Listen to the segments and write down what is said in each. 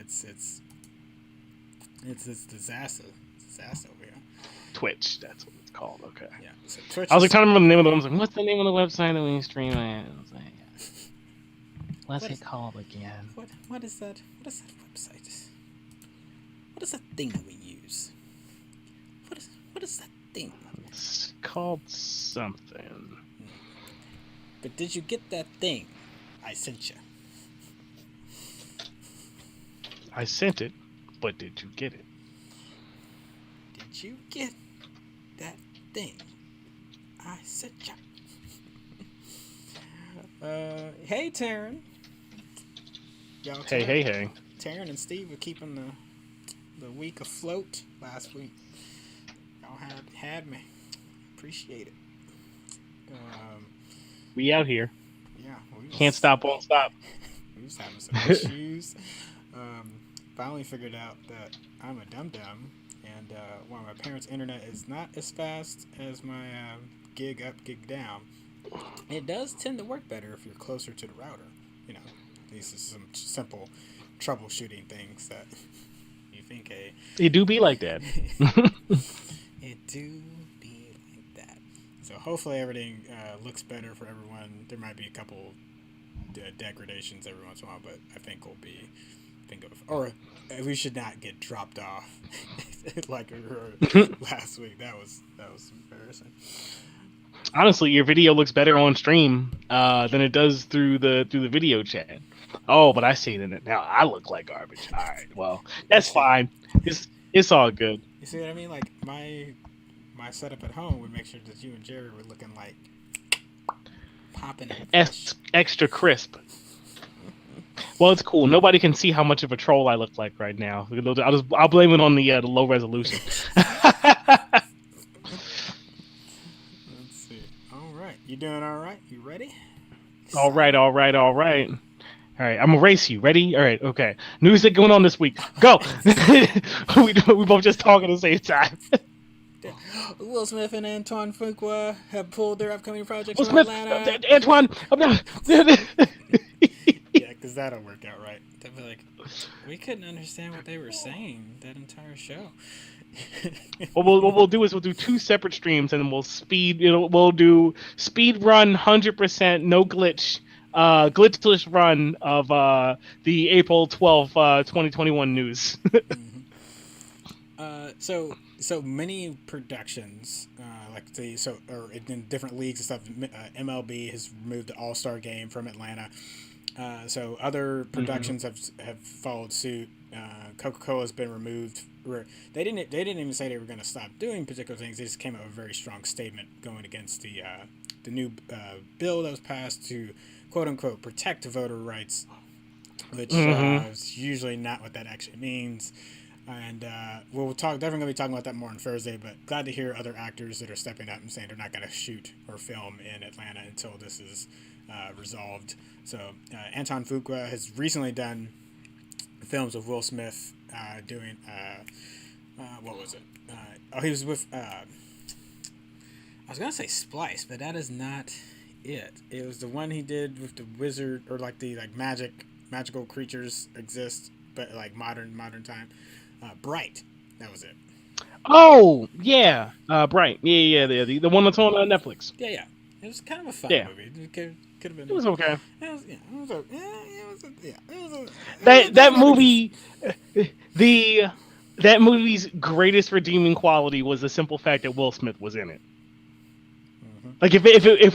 it's disaster over here. Twitch, that's what it's called. Okay. Yeah. So Twitch. I was like trying to remember the name of the ones. Like, what's the name of the website that we stream at? I was like, what's it called again? What is that? What is that website? What is that thing that we use? What is that thing? It's called something. But did you get that thing I sent you? I sent it, but did you get it? Did you get that thing I sent you? Hey, Taryn. Hey. Taryn and Steve were keeping the week afloat last week. Y'all had me. Appreciate it. We out here. Yeah. Can't stop, won't stop. We was having some issues. Finally figured out that I'm a dum-dum, and while my parents' internet is not as fast as my gig up, gig down, it does tend to work better if you're closer to the router. You know, these are some simple troubleshooting things that you think It do be like that. It do be like that. So hopefully everything looks better for everyone. There might be a couple degradations every once in a while, but I think we'll be or we should not get dropped off like we were last week. That was embarrassing. Honestly, your video looks better on stream than it does through the video chat. Oh, but I see it in it now. I look like garbage. All right, well, that's fine. It's all good. You see what I mean? Like my setup at home would make sure that you and Jerry were looking like popping extra crisp. Well, it's cool. Nobody can see how much of a troll I look like right now. I'll blame it on the low resolution. Let's see. All right, you doing all right? You ready? All right. All right, I'm gonna race you. Ready? All right, okay. News that going on this week. Go. we both just talk at the same time. Will Smith and Antoine Fuqua have pulled their upcoming projects Will from Smith, Atlanta. Antoine. Yeah, because that'll work out right. They'll be like, we couldn't understand what they were saying that entire show. What we'll do is we'll do 2 separate streams, and then we'll do speed run 100% no glitch. Glitchless run of the April 12th, 2021 news. So many productions, or in different leagues and stuff. MLB has moved the All-Star Game from Atlanta. So other productions have followed suit. Coca-Cola's been removed. They didn't even say they were going to stop doing particular things. They just came up with a very strong statement going against the new bill that was passed to quote unquote protect voter rights, which is usually not what that actually means. And we'll definitely going to be talking about that more on Thursday, but glad to hear other actors that are stepping up and saying they're not going to shoot or film in Atlanta until this is resolved. So Anton Fuqua has recently done films with Will Smith doing, what was it? He was with, I was going to say Splice, but that is not it. It was the one he did with the wizard, or like the magical creatures exist, but like modern time. Bright, that was it. Oh yeah, Bright. Yeah. The one that's on Netflix. Yeah. It was kind of a fun movie. It could have been. It was okay. That movie. That movie's greatest redeeming quality was the simple fact that Will Smith was in it. Mm-hmm. Like if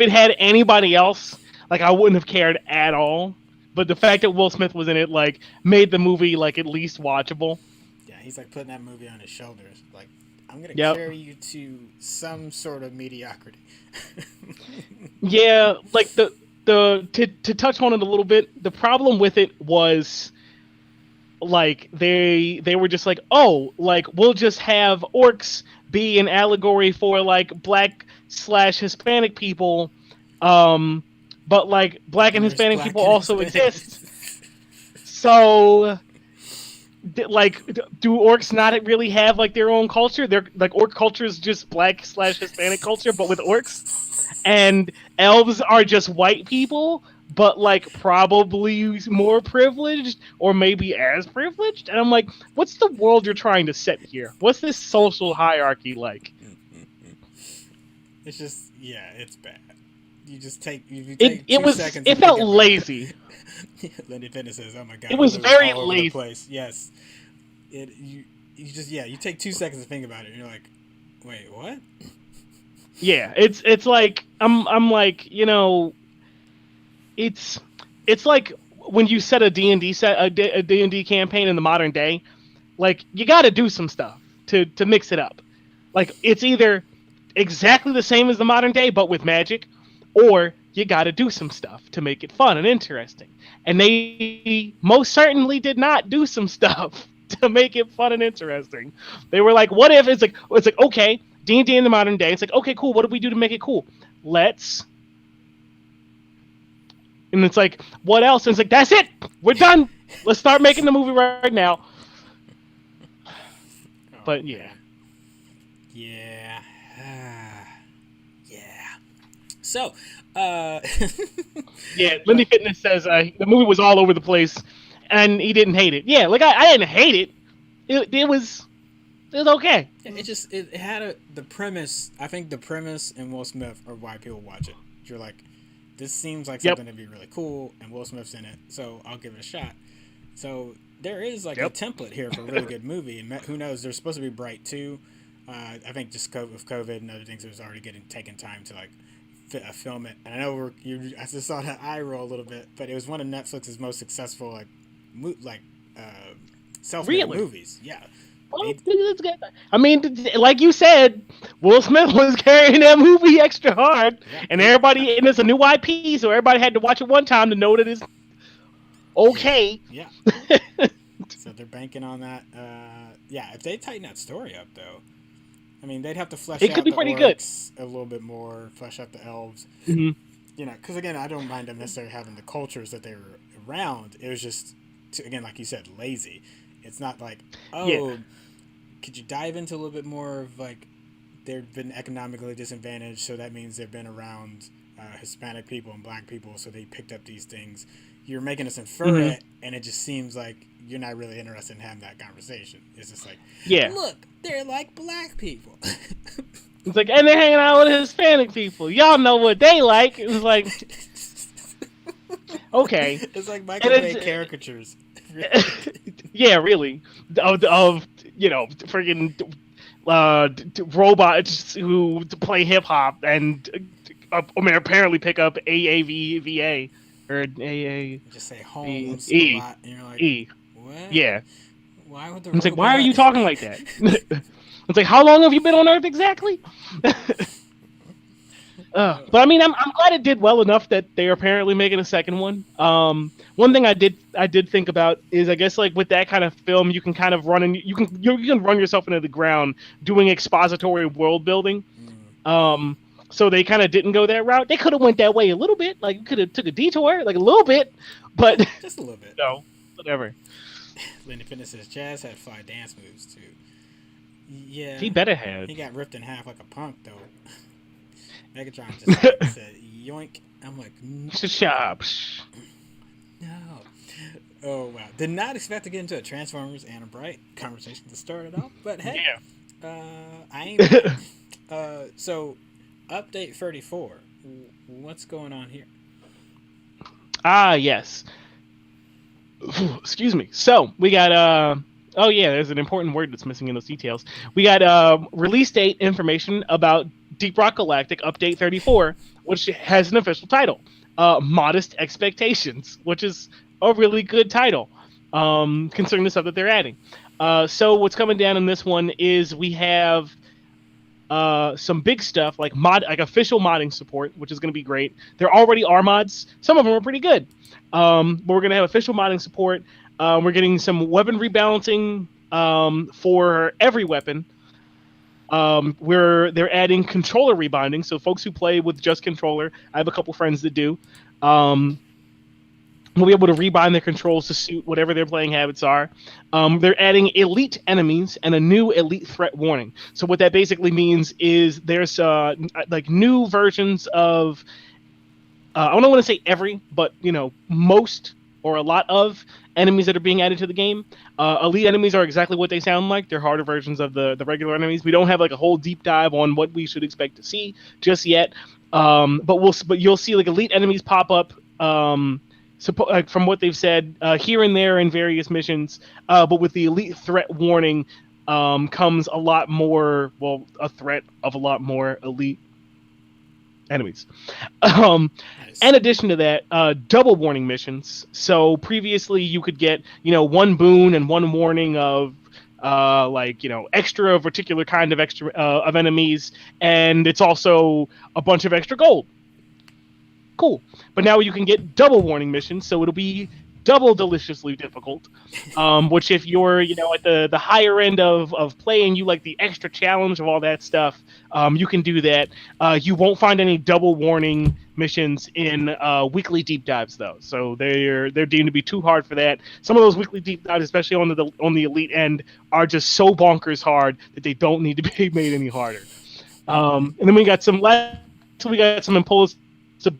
it had anybody else, like I wouldn't have cared at all. But the fact that Will Smith was in it, like, made the movie like at least watchable. Yeah, he's like putting that movie on his shoulders. Like, I'm gonna carry you to some sort of mediocrity. Yeah, like to touch on it a little bit, the problem with it was like they were just like, oh, like we'll just have orcs be an allegory for like Black/Hispanic people, but like Black and Hispanic people also exist. So, like, do orcs not really have like their own culture? They're like orc culture is just Black/Hispanic culture, but with orcs. And elves are just white people, but like probably more privileged or maybe as privileged. And I'm like, what's the world you're trying to set here? What's this social hierarchy like? It's just, yeah, it's bad. You just take, you It take it two was seconds it and think felt about lazy. it. Lindy Fitness says, "Oh my god, It was Hulu is very all over the lazy. place." Yes, you just, yeah, you take 2 seconds to think about it, and you're like, wait, what? Yeah, it's like I'm like, it's it's like when you set a D&D set a D&D campaign in the modern day, like you got to do some stuff to mix it up. Like it's either exactly the same as the modern day but with magic, or you got to do some stuff to make it fun and interesting. And they most certainly did not do some stuff to make it fun and interesting. They were like, what if it's like okay, D&D in the modern day. It's like, okay, cool. What do we do to make it cool? Let's And it's like, what else? And it's like, that's it. We're done. Let's start making the movie right now. Oh But yeah. man, yeah, yeah. So, uh, Yeah, Lindy but Fitness says the movie was all over the place, and he didn't hate it. Yeah, like I didn't hate it. It was okay. yeah, it had the premise. I think the premise and Will Smith are why people watch it. You're like, this seems like Yep. something to be really cool, and Will Smith's in it, so I'll give it a shot. So there is like a Yep. template here for a really good movie, and who knows? They're supposed to be bright too. I think just with COVID and other things, it was already getting taken time to like film it. And I know I just saw that eye roll a little bit, but it was one of Netflix's most successful like uh, self-made Really? movies. Yeah, Well, they it's good. I mean, like you said, Will Smith was carrying that movie extra hard, yeah and everybody, and it's a new IP, so everybody had to watch it one time to know that it's yeah okay. yeah. So they're banking on that. Yeah, if they tighten that story up though, I mean, they'd have to flesh It could out be the pretty good. orcs a little bit more, flesh out the elves. Hmm. Because again, I don't mind them necessarily having the cultures that they were around. It was just, again, like you said, lazy. It's not like, Yeah. oh, could you dive into a little bit more of like they've been economically disadvantaged, so that means they've been around Hispanic people and black people, so they picked up these things. You're making us infer Hmm. it, and it just seems like you're not really interested in having that conversation. It's just like, Yeah. look, they're like black people. It's like, and they're hanging out with Hispanic people. Y'all know what they like. It was like, okay. It's like And Michael Bay caricatures. yeah, really, of freaking robots who play hip hop and I mean, apparently pick up AAVVA or Just say Holmes a E lot, and you're like, E. what? Yeah, Why would the it's like, robot? why are you talking like that? It's like, how long have you been on Earth exactly? But I mean, I'm glad it did well enough that they're apparently making a second one. One thing I did think about is, I guess, like with that kind of film, you can kind of you can run yourself into the ground doing expository world building. So they kind of didn't go that route. They could have went that way a little bit, like could have took a detour, like a little bit, but Just a little bit. no, whatever. Lindy Fitness says Jazz had fly dance moves too. Yeah, He better have. he got ripped in half like a punk though. Megatron just said yoink. I'm like, Shop. no. Oh wow! Did not expect to get into a Transformers and a Bright conversation to start it off, but hey, Yeah. I ain't mad. So update 34. What's going on here? Ah, yes. Excuse me. So we got oh yeah, there's an important word that's missing in those details. We got release date information about Deep Rock Galactic Update 34, which has an official title, Modest Expectations, which is a really good title, considering the stuff that they're adding. So what's coming down in this one is we have some big stuff like official modding support, which is going to be great. There already are mods. Some of them are pretty good. But we're going to have official modding support. We're getting some weapon rebalancing for every weapon. Where they're adding controller rebinding, so folks who play with just controller, I have a couple friends that do, will be able to rebind their controls to suit whatever their playing habits are. They're adding elite enemies and a new elite threat warning. So what that basically means is there's like new versions of I don't want to say every, but most or a lot of enemies that are being added to the game. Elite enemies are exactly what they sound like. They're harder versions of the regular enemies. We don't have like a whole deep dive on what we should expect to see just yet. But you'll see like elite enemies pop up. From what they've said here and there in various missions. But with the elite threat warning comes a lot more. Well, a threat of a lot more elite enemies. Nice. In addition to that, double warning missions. So previously you could get, one boon and one warning of extra particular kind of extra of enemies, and it's also a bunch of extra gold. Cool. But now you can get double warning missions, so it'll be double deliciously difficult. Which if you're, at the higher end of playing, you like the extra challenge of all that stuff, you can do that. You won't find any double warning missions in weekly deep dives though, so they're deemed to be too hard for that. Some of those weekly deep dives, especially on the elite end, are just so bonkers hard that they don't need to be made any harder. And then we got some impulsive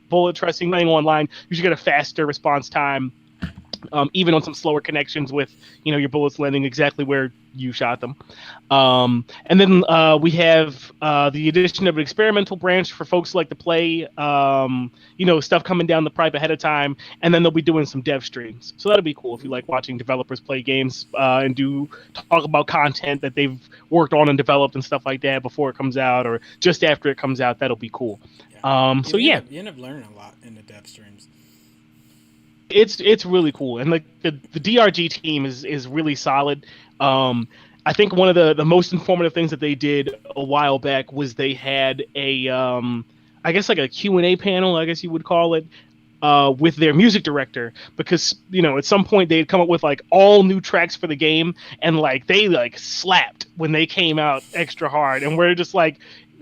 bullet trusting running online. You should get a faster response time. Even on some slower connections with, your bullets landing exactly where you shot them. And then we have the addition of an experimental branch for folks who like to play, stuff coming down the pipe ahead of time. And then they'll be doing some dev streams. So that'll be cool if you like watching developers play games and talk about content that they've worked on and developed and stuff like that before it comes out or just after it comes out. That'll be cool. Yeah. You end up learning a lot in the dev streams. It's really cool, and like the DRG team is really solid. I think one of the most informative things that they did a while back was they had a I guess like a Q&A panel, I guess you would call it, with their music director, because at some point they had come up with like all new tracks for the game, and like they like slapped when they came out extra hard, and we're just like,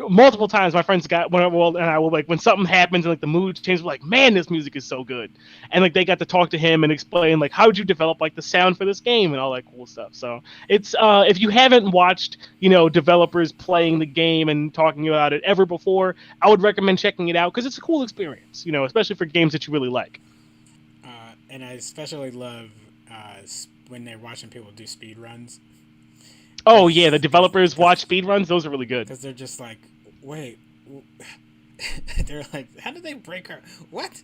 multiple times my friends and I will like, when something happens and like the mood changes, we're like, man, this music is so good. And like they got to talk to him and explain like, how'd you develop like the sound for this game and all that cool stuff. So it's if you haven't watched developers playing the game and talking about it ever before, I would recommend checking it out because it's a cool experience, especially for games that you really like. And I especially love when they're watching people do speed runs. Oh yeah, the developers watch speedruns. Those are really good. Because they're just like, wait, they're like, how did they break her? What?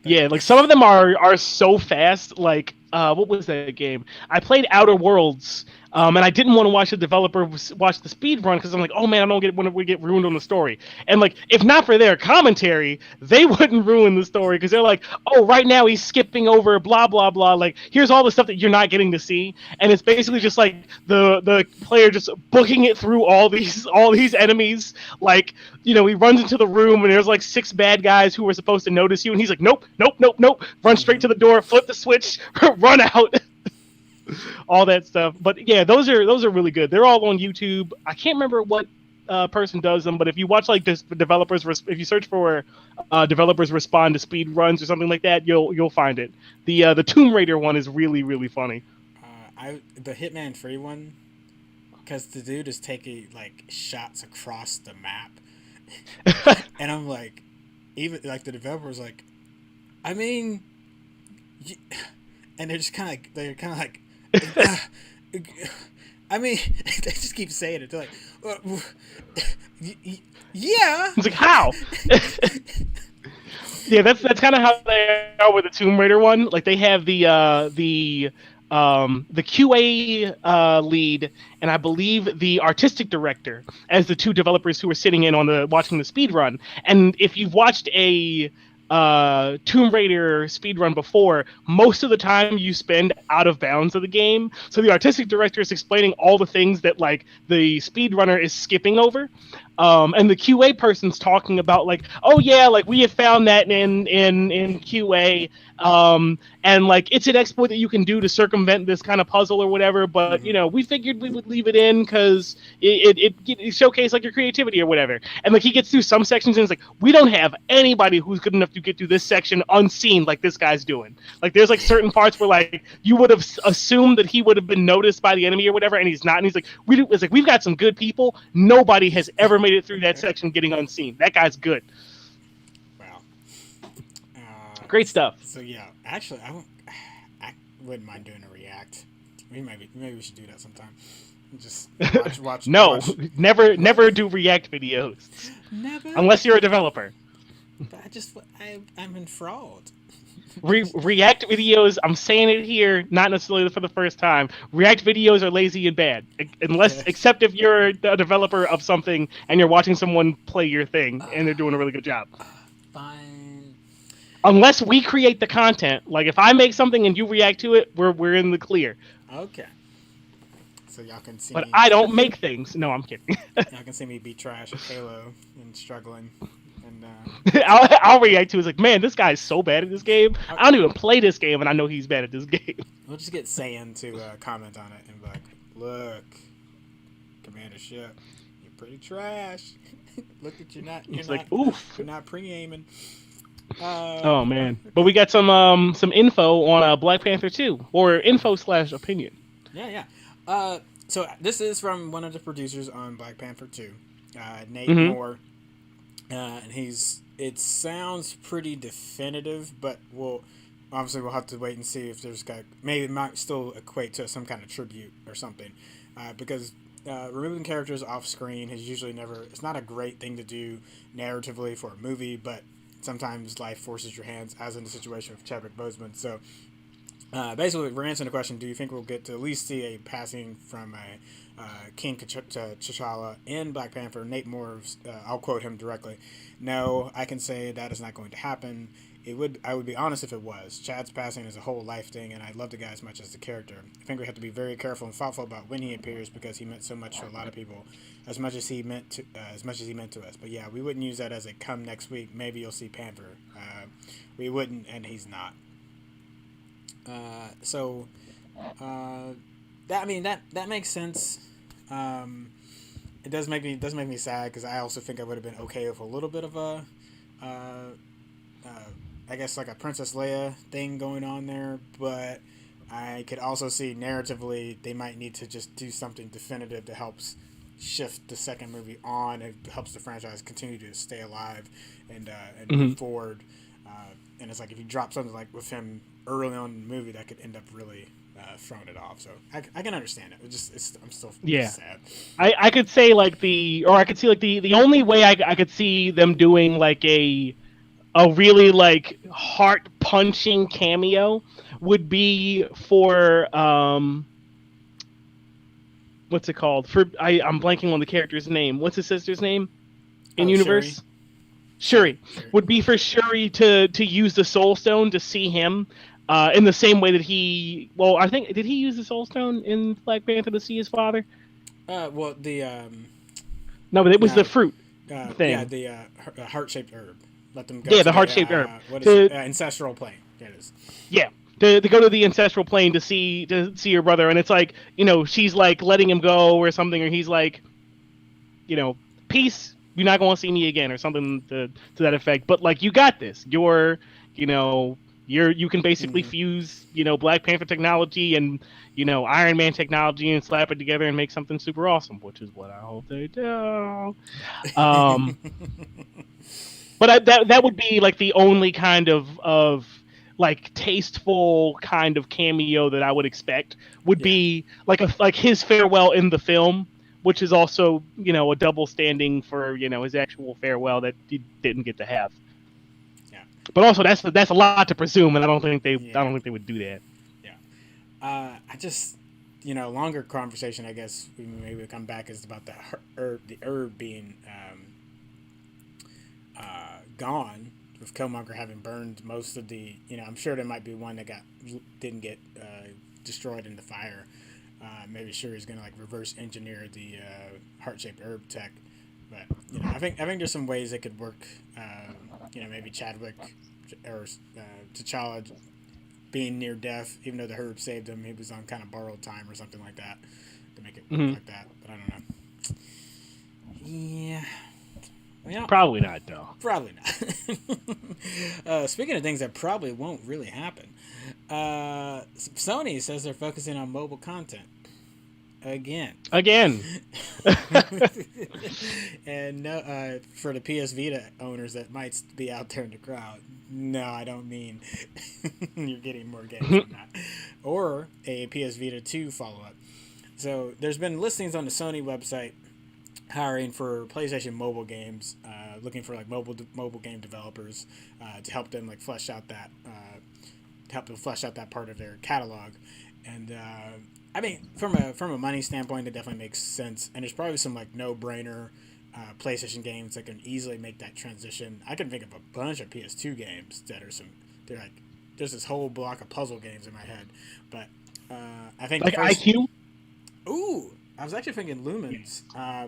Yeah, like some of them are so fast. Like, what was that game? I played Outer Worlds, and I didn't want to watch the developer watch the speed run because I'm like, oh man, I don't want to get ruined on the story. And like, if not for their commentary, they wouldn't ruin the story because they're like, oh, right now he's skipping over blah blah blah. Like, here's all the stuff that you're not getting to see, and it's basically just like the player just booking it through all these enemies. Like, he runs into the room and there's like 6 bad guys who were supposed to notice you, and he's like, nope, run straight to the door, flip the switch, run out. All that stuff. But yeah, those are really good. They're all on YouTube. I can't remember what person does them, but if you watch like this developers, if you search for developers respond to speed runs or something like that, you'll find it. The Tomb Raider one is really really funny. The Hitman Free one, because the dude is taking like shots across the map, and I'm like, even like the developer's like, I mean, and they're kind of like. I mean, they just keep saying it. They're like, yeah. It's like, how? Yeah, that's kind of how they are with the Tomb Raider one. Like they have the QA lead and I believe the artistic director as the 2 developers who are sitting in on watching the speed run. And if you've watched a Tomb Raider speedrun before, most of the time you spend out of bounds of the game. So the artistic director is explaining all the things that like the speedrunner is skipping over. And the QA person's talking about like, oh yeah, like we have found that in QA, and like it's an exploit that you can do to circumvent this kind of puzzle or whatever. But we figured we would leave it in because it showcased like your creativity or whatever. And like he gets through some sections and it's like, we don't have anybody who's good enough to get through this section unseen like this guy's doing. Like there's like certain parts where like you would have assumed that he would have been noticed by the enemy or whatever, and he's not. And he's like, we've got some good people. Nobody has ever made it through that section getting unseen. That guy's good. Wow. Great stuff. So yeah, actually, I wouldn't mind doing a react. Maybe we should do that sometime. Just watch. No, watch. never do React videos Never. unless you're a developer. But I'm enthralled. React videos, I'm saying it here, not necessarily for the first time. React videos are lazy and bad, except if you're a developer of something and you're watching someone play your thing and they're doing a really good job. Fine. Unless we create the content, like if I make something and you react to it, we're in the clear. Okay. So y'all can see. But me. I don't make things. No, I'm kidding. Y'all can see me be trash at Halo and struggling. And I'll react to it. It's like, man, this guy's so bad at this game. I don't even play this game, and I know he's bad at this game. We'll just get Saiyan to comment on it and be like, "Look, Commander Ship, you're pretty trash. Look at you're not. Oof. You're not pre-aiming." Oh man, but we got some info on Black Panther 2, or info/opinion. Yeah. So this is from one of the producers on Black Panther 2, Nate Moore. And it sounds pretty definitive, but we'll have to wait and see if there's maybe it might still equate to some kind of tribute or something, because removing characters off screen is usually it's not a great thing to do narratively for a movie, but sometimes life forces your hands, as in the situation with Chadwick Boseman. So basically, we're answering the question: do you think we'll get to at least see a passing from a King T'Challa in Black Panther? Nate Moore, I'll quote him directly. No, I can say that is not going to happen. I would be honest if it was. Chad's passing is a whole life thing, and I love the guy as much as the character. I think we have to be very careful and thoughtful about when he appears, because he meant so much to a lot of people, as much as he meant to us. But yeah, we wouldn't use that as a come next week. Maybe you'll see Panther. We wouldn't, and he's not. That makes sense. It does make me sad, because I also think I would have been okay with a little bit of a I guess like a Princess Leia thing going on there, but I could also see narratively they might need to just do something definitive that helps shift the second movie on. It helps the franchise continue to stay alive and move forward. And it's like if you drop something like with him early on in the movie, that could end up really throwing it off. So I can understand it. I'm still sad. I could say the only way I could see them doing like a really like heart punching cameo would be for what's it called? I'm blanking on the character's name. What's his sister's name in universe? Shuri. Would be for Shuri to use the Soul Stone to see him in the same way that I think, did he use the Soul Stone in Black Panther to see his father? No, but it was the fruit thing. Yeah, the heart-shaped herb. Let them go. Yeah, the heart-shaped herb. What is it? Ancestral plane. There it is. Yeah. To go to the ancestral plane to see your brother, and it's like, she's like letting him go or something, or he's like, peace, you're not going to see me again, or something to that effect. But like, you got this. You can basically fuse, Black Panther technology and, Iron Man technology and slap it together and make something super awesome, which is what I hope they do. But that would be like the only kind of like tasteful kind of cameo that I would expect would be like his farewell in the film, which is also, a double standing for, his actual farewell that he didn't get to have. Yeah. But also that's a lot to presume, and I don't think they would do that. Yeah. I just, longer conversation, I guess we maybe come back, is about the herb being gone, with Killmonger having burned most of the, I'm sure there might be one that didn't get destroyed in the fire. Maybe Shuri's gonna like reverse engineer the heart-shaped herb tech, but I think there's some ways it could work. Maybe Chadwick or T'Challa being near death, even though the herb saved him, he was on kind of borrowed time or something like that to make it work like that. But I don't know. Yeah. Probably not, though. Probably not. Speaking of things that probably won't really happen, Sony says they're focusing on mobile content again. And for the PS Vita owners that might be out there in the crowd, No, I don't mean you're getting more games than that. Or a PS Vita 2 follow up. So there's been listings on the Sony website hiring for PlayStation mobile games, looking for like mobile game developers to help them like flesh out that part of their catalog. And I mean, from a money standpoint, it definitely makes sense. And there's probably some like no brainer PlayStation games that can easily make that transition. I can think of a bunch of PS2 games that are they're like there's this whole block of puzzle games in my head, but I think like IQ. Ooh, I was actually thinking Lumens,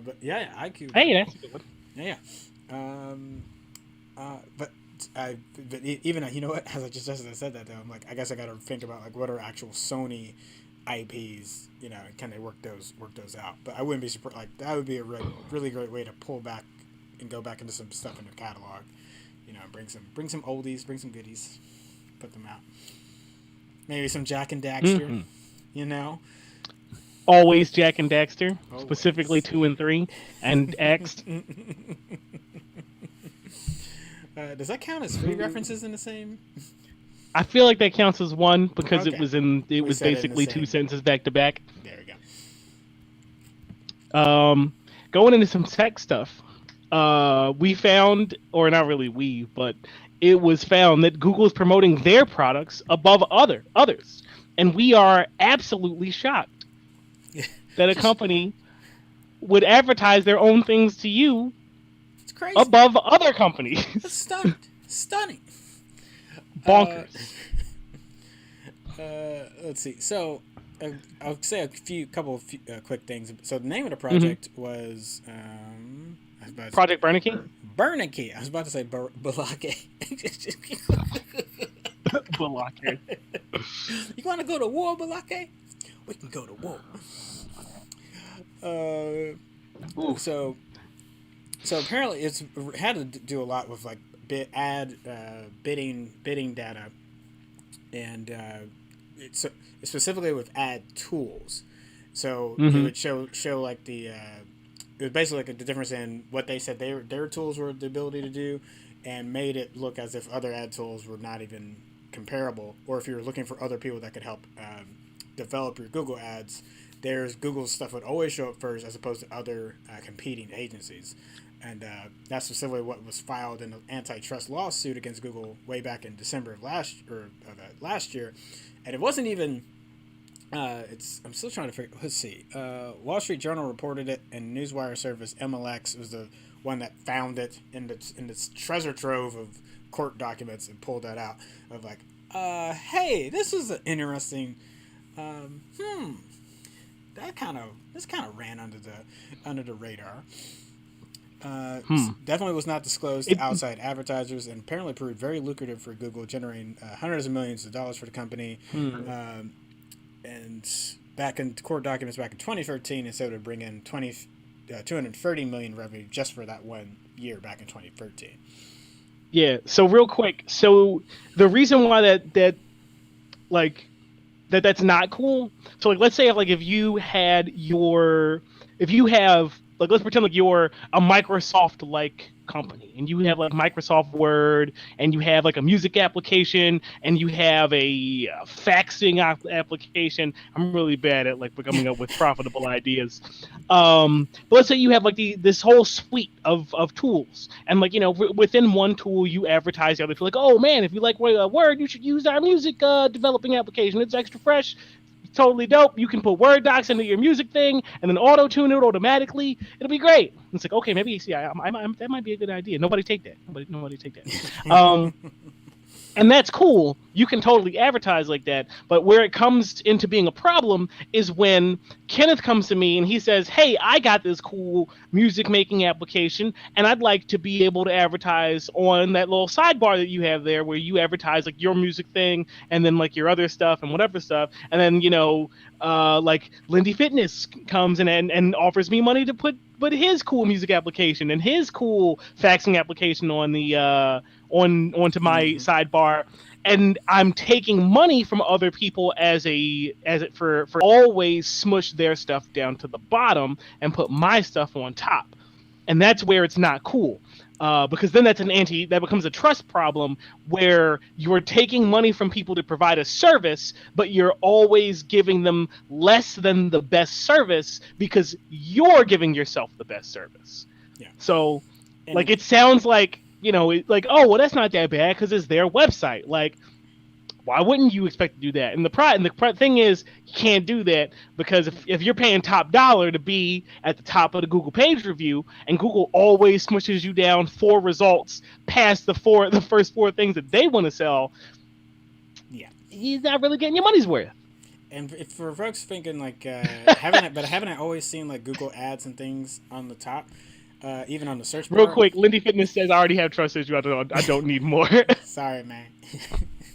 but yeah, IQ. Hey, that's a good one. Yeah, but even you know what? Just as I said that though, I'm like, I guess I got to think about like what are actual Sony IPs, you know, can they work those out? But I wouldn't be surprised. Like that would be a really great way to pull back and go back into some stuff in the catalog, you know, bring some oldies, bring some goodies, put them out. Maybe some Jack and Daxter, you know. Always Jack and Daxter, Always. Specifically 2 and 3, and X. Does that count as 3 references in the same? I feel like that counts as 1 because Okay. it was basically 2 sentences back to back. There we go. Going into some tech stuff, we found, or not really we, but it was found that Google is promoting their products above others, and we are absolutely shocked that a company would advertise their own things to you It's crazy. above other companies. It's stunning. Bonkers. Let's see. So, I'll say couple of quick things. So, the name of the project was Project Bernanke? Bernanke. I was about to say Balake. Balake. You want to go to war, Balake? We can go to war. So apparently it's had to do a lot with like bidding data, and it's specifically with ad tools. So it would show like it was basically like the difference in what they said their tools were the ability to do, and made it look as if other ad tools were not even comparable, or if you were looking for other people that could help develop your Google ads, Google's stuff would always show up first as opposed to other competing agencies. And that's specifically what was filed in an antitrust lawsuit against Google way back in December of last year. And it wasn't even I'm still trying to figure. Let's see. Wall Street Journal reported it, and newswire service MLX was the one that found it in this treasure trove of court documents and pulled that out of like, hey, this is an interesting. This kind of ran under the radar. Definitely was not disclosed to outside advertisers, and apparently proved very lucrative for Google, generating hundreds of millions of dollars for the company. And back in court documents back in 2013, it said it would bring in 230 million revenue just for that 1 year back in 2013. Yeah. So real quick, so the reason why that's not cool. So like, let's say if you have let's pretend like you're a Microsoft like company, and you have like Microsoft Word, and you have like a music application, and you have a faxing application. I'm really bad at like coming up with profitable ideas. But let's say you have like this whole suite of tools, and like, you know, within one tool you advertise the other tool. Like, oh man, if you like Word, you should use our music developing application. It's extra fresh. Totally dope. You can put Word docs into your music thing and then auto tune it automatically. It'll be great. And it's like, okay, maybe that might be a good idea. Nobody take that. Nobody take that. And that's cool. You can totally advertise like that. But where it comes into being a problem is when Kenneth comes to me and he says, hey, I got this cool music making application, and I'd like to be able to advertise on that little sidebar that you have there where you advertise like your music thing and then like your other stuff and whatever stuff. And then, you know, like Lindy Fitness comes and offers me money to put his cool music application and his cool faxing application on the onto my sidebar, and I'm taking money from other people for always smush their stuff down to the bottom and put my stuff on top. and that's where it's not cool. Because then that becomes a trust problem where you're taking money from people to provide a service, but you're always giving them less than the best service because you're giving yourself the best service. Yeah. So, And like, it sounds like, like, oh, well, that's not that bad because it's their website. Like, why wouldn't you expect to do that? And the thing is, you can't do that because if you're paying top dollar to be at the top of the Google page review, and Google always smushes you down 4 results past the first 4 things that they want to sell, yeah, you're not really getting your money's worth. And if for folks thinking like, haven't I always seen like Google ads and things on the top, even on the search bar? Real quick, Lindy Fitness says I already have trust issues. I don't need more. Sorry, man.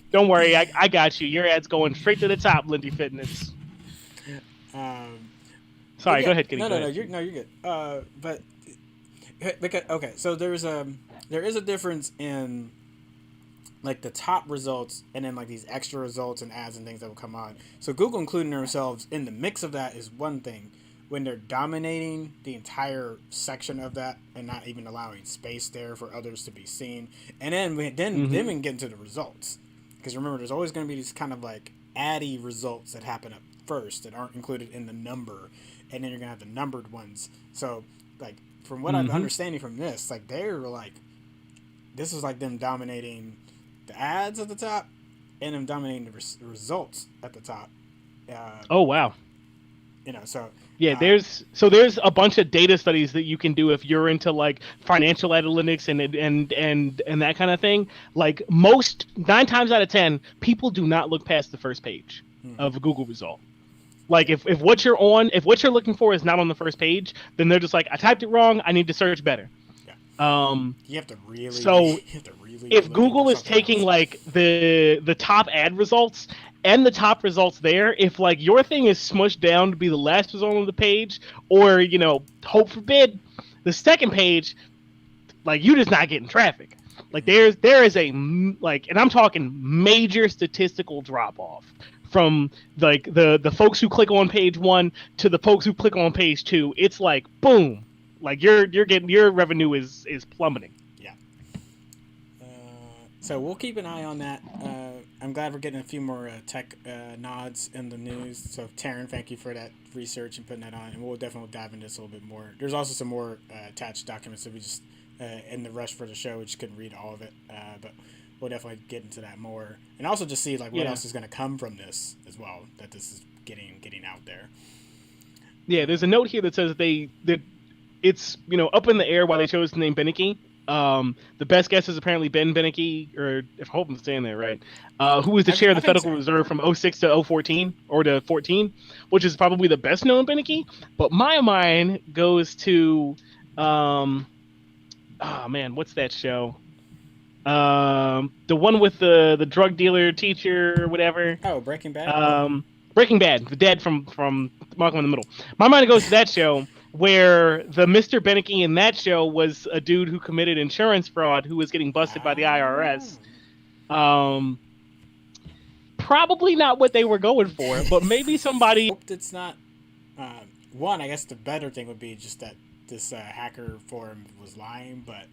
Don't worry, I got you. Your ad's going straight to the top, Lindy Fitness. Sorry, go ahead, Kitty. No, you're good. But because okay, so there is a difference in like the top results and then like these extra results and ads and things that will come on. So Google including themselves in the mix of that is one thing. When they're dominating the entire section of that and not even allowing space there for others to be seen, and then we can get into the results, because remember there's always going to be these kind of like addy results that happen up first that aren't included in the number, and then you're gonna have the numbered ones. So like from what I'm understanding from this, like they're like, this is like them dominating the ads at the top and them dominating the results at the top. Oh wow. So yeah, there's a bunch of data studies that you can do if you're into like financial analytics and that kind of thing. Like 9 times out of 10, people do not look past the first page of a Google result. Like if what you're looking for is not on the first page, then they're just like, I typed it wrong. I need to search better. Yeah. You have to really. So if Google is taking like the top ad results and the top results there, if like your thing is smushed down to be the last result on the page, or hope forbid, the second page, like you're just not getting traffic. Like there is a like, and I'm talking major statistical drop off from like the folks who click on page 1 to the folks who click on page 2. It's like boom, like your revenue is plummeting. Yeah. So we'll keep an eye on that. I'm glad we're getting a few more tech nods in the news. So Taryn, thank you for that research and putting that on, and we'll definitely dive into this a little bit more. There's also some more attached documents that we just in the rush for the show, we just couldn't read all of it, but we'll definitely get into that more, and also just see like what else is going to come from this as well, that this is getting out there. Yeah, there's a note here that says that it's up in the air why they chose the name Benneke. The best guess is apparently Ben Benneke, or if I hope I'm saying that right, who was the chair of the Federal Reserve from 06 to 014 or to 14, which is probably the best known Benneke. But my mind goes to, what's that show? The one with the drug dealer teacher or whatever. Oh, Breaking Bad. Breaking Bad, the dad from Malcolm in the Middle. My mind goes to that show, where the Mr. Benneke in that show was a dude who committed insurance fraud who was getting busted by the IRS. Probably not what they were going for, but maybe somebody. Hope it's not. One, I guess the better thing would be just that this hacker forum was lying, but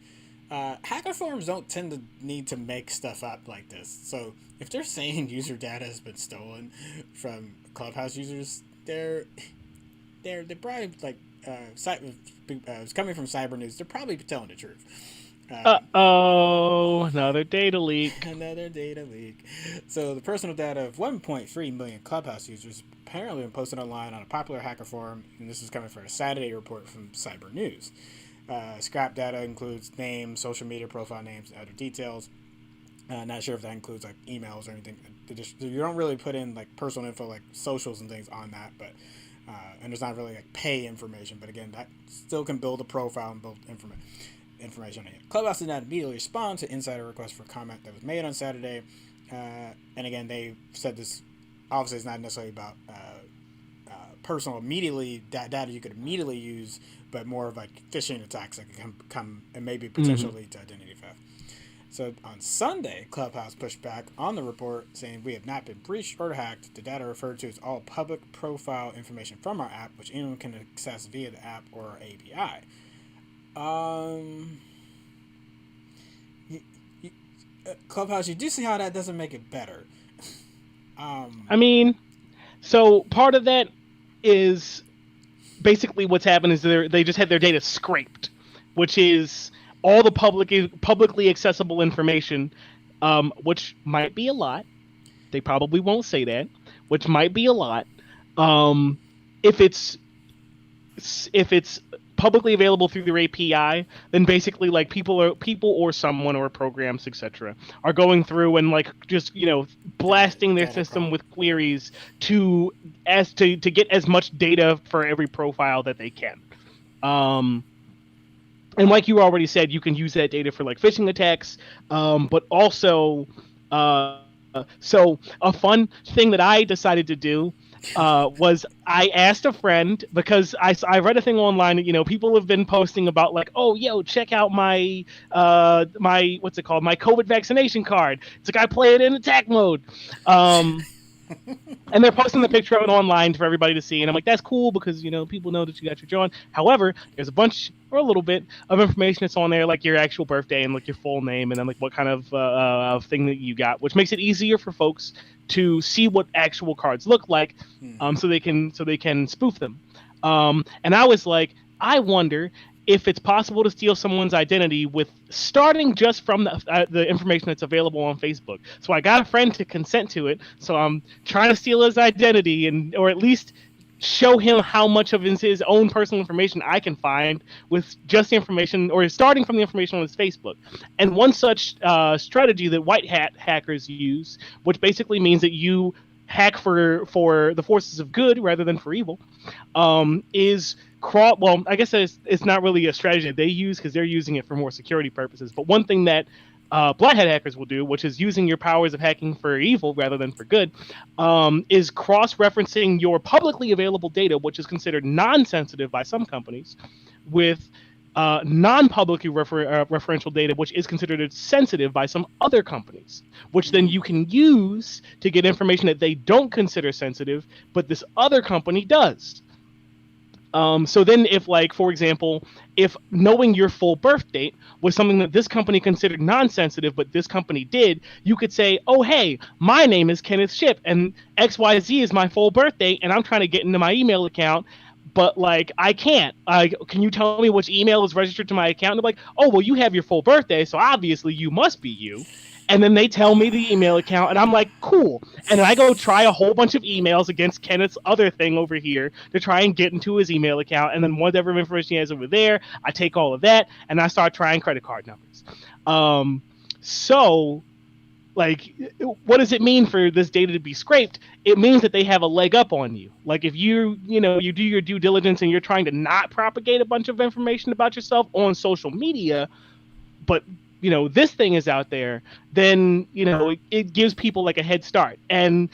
hacker forums don't tend to need to make stuff up like this. So if they're saying user data has been stolen from Clubhouse users, they're probably like it's coming from Cyber News. They're probably telling the truth. Another data leak. Another data leak. So the personal data of 1.3 million Clubhouse users apparently been posted online on a popular hacker forum, and this is coming from a Saturday report from Cyber News. Scrap data includes names, social media profile names, and other details. Not sure if that includes like emails or anything. You don't really put in like personal info like socials and things on that, but and there's not really like pay information. But again, that still can build a profile and build information on it. Clubhouse did not immediately respond to insider request for comment that was made on Saturday. And again, they said this obviously is not necessarily about personal data you could immediately use, but more of like phishing attacks that can come and maybe potentially lead to identity theft. So on Sunday, Clubhouse pushed back on the report, saying we have not been breached or hacked. The data referred to is all public profile information from our app, which anyone can access via the app or our API. Um, Clubhouse, you do see how that doesn't make it better. I mean, so part of that is basically what's happened is they just had their data scraped, which is all the publicly accessible information, which might be a lot. They probably won't say that, which might be a lot. Um, if it's if it's publicly available through their API, then basically like people or someone or programs, etc., are going through and like just blasting their system with queries to get as much data for every profile that they can. And like you already said, you can use that data for like phishing attacks, but also so a fun thing that I decided to do was I asked a friend, because I read a thing online that people have been posting about like, oh yo, check out my my what's it called, my COVID vaccination card. It's like I play it in attack mode. And they're posting the picture of it online for everybody to see, and I'm like, that's cool because people know that you got your John. However, there's a bunch or a little bit of information that's on there, like your actual birthday and like your full name, and then like what kind of thing that you got, which makes it easier for folks to see what actual cards look like, so they can spoof them. And I was like, I wonder if it's possible to steal someone's identity with starting just from the information that's available on Facebook. So I got a friend to consent to it. So I'm trying to steal his identity or at least show him how much of his own personal information I can find with just the information, or starting from the information on his Facebook. And one such strategy that white hat hackers use, which basically means that you hack for the forces of good rather than for evil, is well, I guess it's not really a strategy that they use because they're using it for more security purposes. But one thing that black hat hackers will do, which is using your powers of hacking for evil rather than for good, is cross-referencing your publicly available data, which is considered non-sensitive by some companies, with non-publicly referential data, which is considered sensitive by some other companies, which then you can use to get information that they don't consider sensitive, but this other company does. So then if, like, for example, if knowing your full birth date was something that this company considered non-sensitive, but this company did, you could say, oh, hey, my name is Kenneth Shipp, and XYZ is my full birth date, and I'm trying to get into my email account, but, like, I can't. Can you tell me which email is registered to my account? And they're like, oh, well, you have your full birthday, so obviously you must be you. And then they tell me the email account, and I'm like, cool. And then I go try a whole bunch of emails against Kenneth's other thing over here to try and get into his email account. And then whatever information he has over there, I take all of that, and I start trying credit card numbers. So, like, what does it mean for this data to be scraped? It means that they have a leg up on you. Like, if you do your due diligence and you're trying to not propagate a bunch of information about yourself on social media, but this thing is out there, then it gives people like a head start, and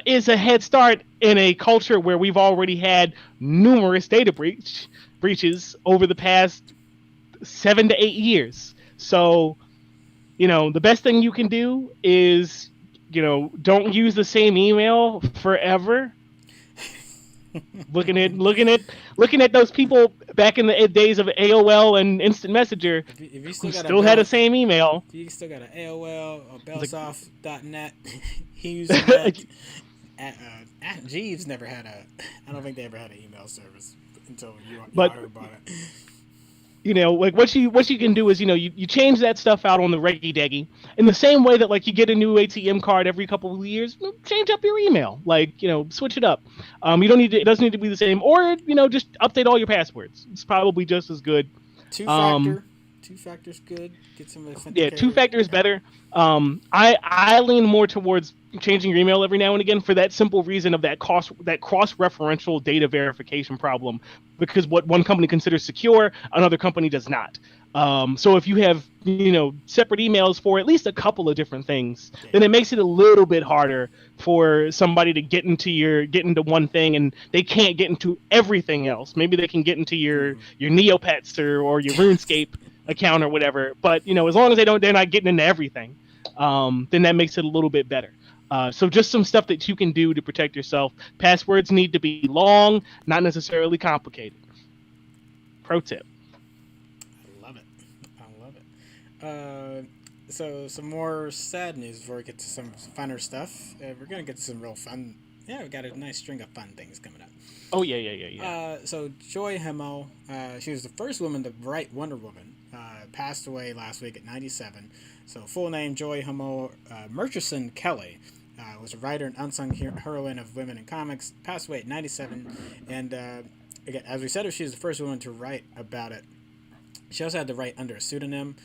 it's a head start in a culture where we've already had numerous data breaches over the past 7 to 8 years. So the best thing you can do is don't use the same email forever. looking at those people back in the days of AOL and Instant Messenger, if you still had the same email. If you still got an AOL or Bellsoft.net, he used that. Jeeves never had I don't think they ever had an email service until you bought it. Like what you can do is you change that stuff out on the reggy-deggy in the same way that like you get a new ATM card every couple of years. Change up your email, like switch it up. You don't need to. It doesn't need to be the same, or just update all your passwords. It's probably just as good. Two-factor's good. Get some authenticator. Yeah, two-factor is better. I lean more towards changing your email every now and again for that simple reason of that cross-referential data verification problem, because what one company considers secure, another company does not. So if you have separate emails for at least a couple of different things, then it makes it a little bit harder for somebody to get into one thing, and they can't get into everything else. Maybe they can get into your Neopets or your RuneScape account or whatever, but as long as they're not getting into everything, then that makes it a little bit better. So just some stuff that you can do to protect yourself. Passwords need to be long, not necessarily complicated. Pro tip. So some more sad news before we get to some funner stuff. We're gonna get to some real fun. Yeah, we got a nice string of fun things coming up. Oh yeah. So Joy Hemo, she was the first woman to write Wonder Woman. Passed away last week at 97. So full name Joy Hemo Murchison Kelly. Was a writer and unsung heroine of women in comics. Passed away at 97. And again, as we said, she was the first woman to write about it. She also had to write under a pseudonym,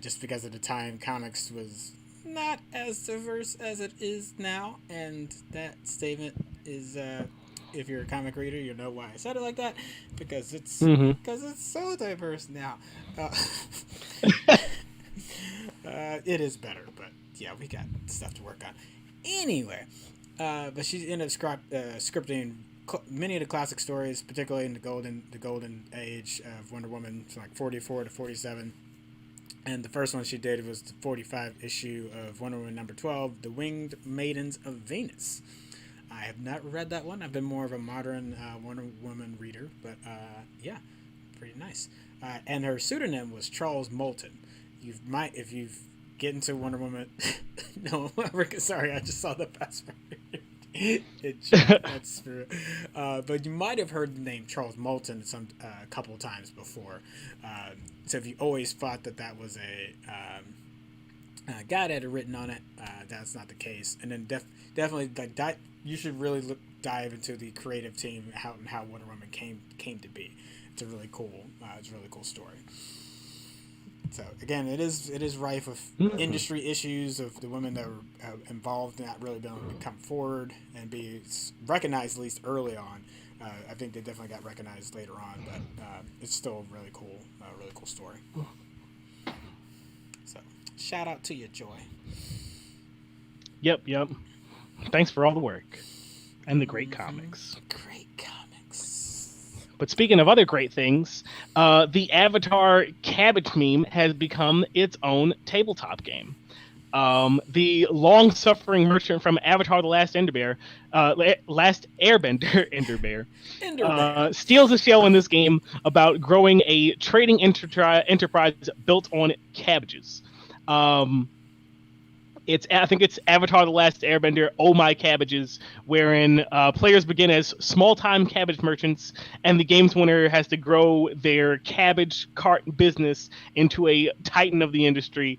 just because at the time comics was not as diverse as it is now. And that statement is, if you're a comic reader, you'll know why I said it like that, because it's so diverse now. It is better, but yeah, we got stuff to work on. Anyway, but she ended up scripting many of the classic stories, particularly in the golden age of Wonder Woman, so like 44 to 47. And the first one she did was the 45 issue of Wonder Woman number 12, The Winged Maidens of Venus. I have not read that one. I've been more of a modern Wonder Woman reader, but yeah, pretty nice. And her pseudonym was Charles Moulton. If you've get into Wonder Woman. No, sorry, I just saw the password. That's true. But you might have heard the name Charles Moulton a couple times before. So if you always thought that was a guy that had written on it, that's not the case. And then definitely you should really dive into the creative team and how Wonder Woman came to be. It's a really cool story. So again, it is rife with industry issues of the women that were involved in not really being able to come forward and be recognized at least early on. I think they definitely got recognized later on, but it's still a really cool story. So shout out to you, Joy. Yep. Thanks for all the work and the great comics. Great comics. But speaking of other great things, the Avatar cabbage meme has become its own tabletop game. The long-suffering merchant from Avatar: The Last Airbender, steals a show in this game about growing a trading enterprise built on cabbages. I think it's Avatar: The Last Airbender, Oh My Cabbages, wherein players begin as small-time cabbage merchants, and the game's winner has to grow their cabbage cart business into a titan of the industry,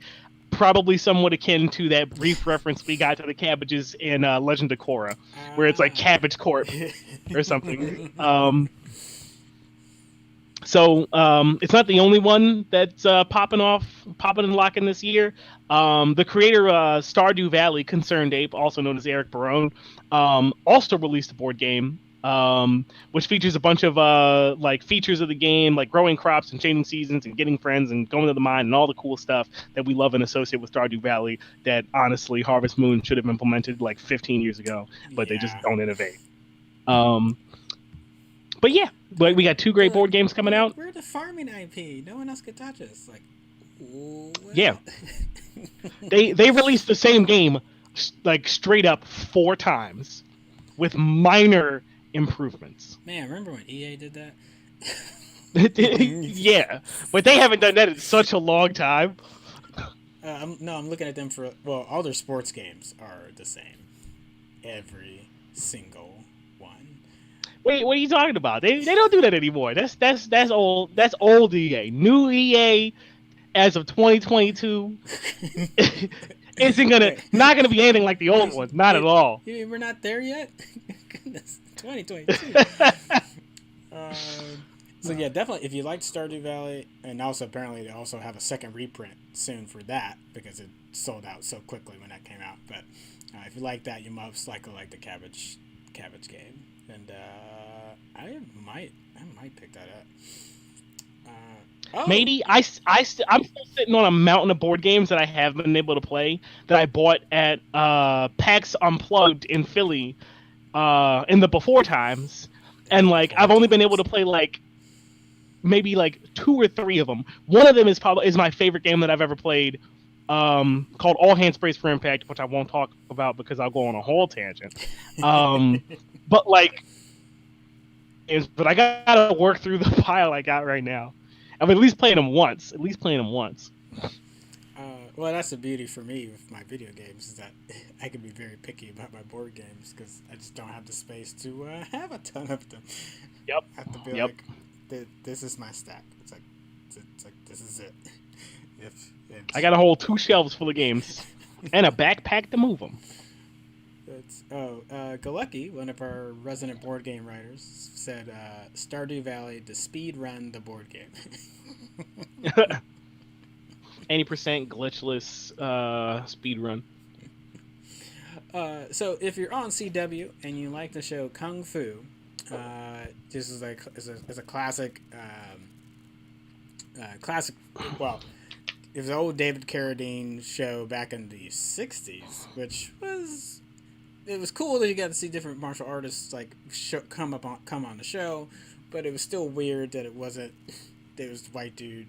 probably somewhat akin to that brief reference we got to the cabbages in Legend of Korra, where it's like Cabbage Corp or something. So it's not the only one that's popping and locking this year. The creator Stardew Valley, Concerned Ape, also known as Eric Barone, also released a board game, which features a bunch of features of the game, like growing crops and changing seasons and getting friends and going to the mine and all the cool stuff that we love and associate with Stardew Valley that honestly Harvest Moon should have implemented like 15 years ago, but they just don't innovate. But yeah, we got two great board games coming out. We're the farming IP. No one else could touch us. Like, well. Yeah. They released the same game like straight up 4 times with minor improvements. Man, remember when EA did that? Yeah, but they haven't done that in such a long time. I'm looking at them for all their sports games are the same. Every single one. Wait, what are you talking about? They don't do that anymore. That's old. That's old EA. New EA, as of 2022, not gonna be anything like the old ones. Not at all. We're not there yet. Goodness, 2022. So yeah, definitely. If you liked Stardew Valley, and also apparently they also have a second reprint soon for that because it sold out so quickly when that came out. But if you like that, you most likely like the cabbage game. And I might pick that up. Maybe I'm still sitting on a mountain of board games that I haven't been able to play that I bought at PAX Unplugged in Philly in the before times, and I've only been able to play maybe 2 or 3 of them. One of them is my favorite game that I've ever played, called All Hands Brace for Impact, which I won't talk about because I'll go on a whole tangent. But I gotta work through the pile I got right now. I'm at least playing them once. Well, that's the beauty for me with my video games is that I can be very picky about my board games because I just don't have the space to have a ton of them. Yep. I have to be Yep. like, this is my stack. It's like this is it. If I got a whole 2 shelves full of games and a backpack to move them. Galecki, one of our resident board game writers, said Stardew Valley to speed run the board game. 80% glitchless speed run. So if you're on CW and you like the show Kung Fu, this is a classic. Classic. Well, it was an old David Carradine show back in the '60s, which was cool that you got to see different martial artists come on the show, but it was still weird that it wasn't. There was the white dude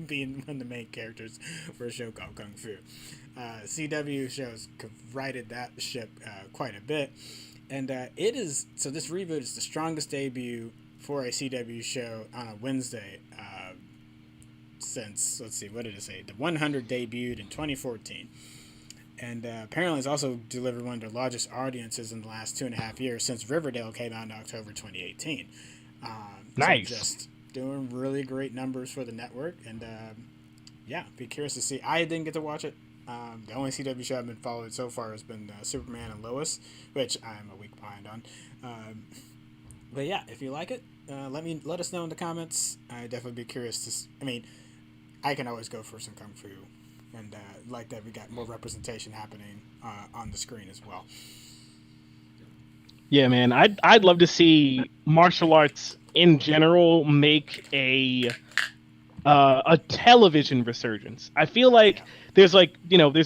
being one of the main characters for a show called Kung Fu. CW shows righted that ship quite a bit, and this reboot is the strongest debut for a CW show on a Wednesday since, let's see, what did it say? The 100 debuted in 2014. And apparently it's also delivered one of the largest audiences in the last 2.5 years since Riverdale came out in October 2018. Nice. So just doing really great numbers for the network. And be curious to see. I didn't get to watch it. The only CW show I've been following so far has been Superman and Lois, which I'm a week behind on. But yeah, if you like it, let us know in the comments. I'd definitely be curious I can always go for some Kung Fu, and like that we got more representation happening on the screen as well. Yeah, man, I'd love to see martial arts in general make a television resurgence. I feel like there's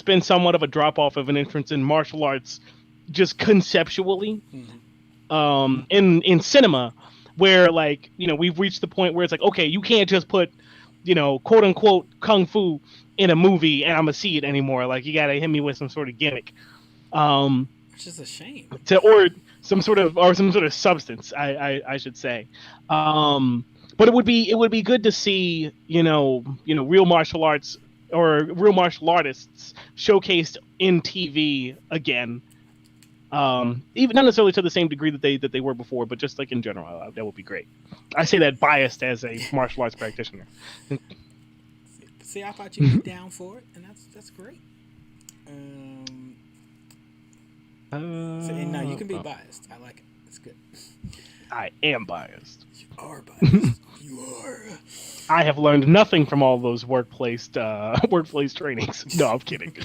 been somewhat of a drop off of an interest in martial arts, just conceptually, in cinema, where we've reached the point where it's like, okay, you can't just put quote unquote kung fu in a movie and I'm gonna see it anymore. Like, you gotta hit me with some sort of gimmick, which is a shame. Or some sort of substance, I should say. But it would be good to see real martial arts or real martial artists showcased in TV again. Even not necessarily to the same degree that they were before, but just in general, that would be great. I say that biased as a martial arts practitioner. See, I thought you'd be down for it, and that's great. No, you can be biased. I like it. It's good. I am biased. You are biased. You are. I have learned nothing from all those workplace trainings. No, I'm kidding.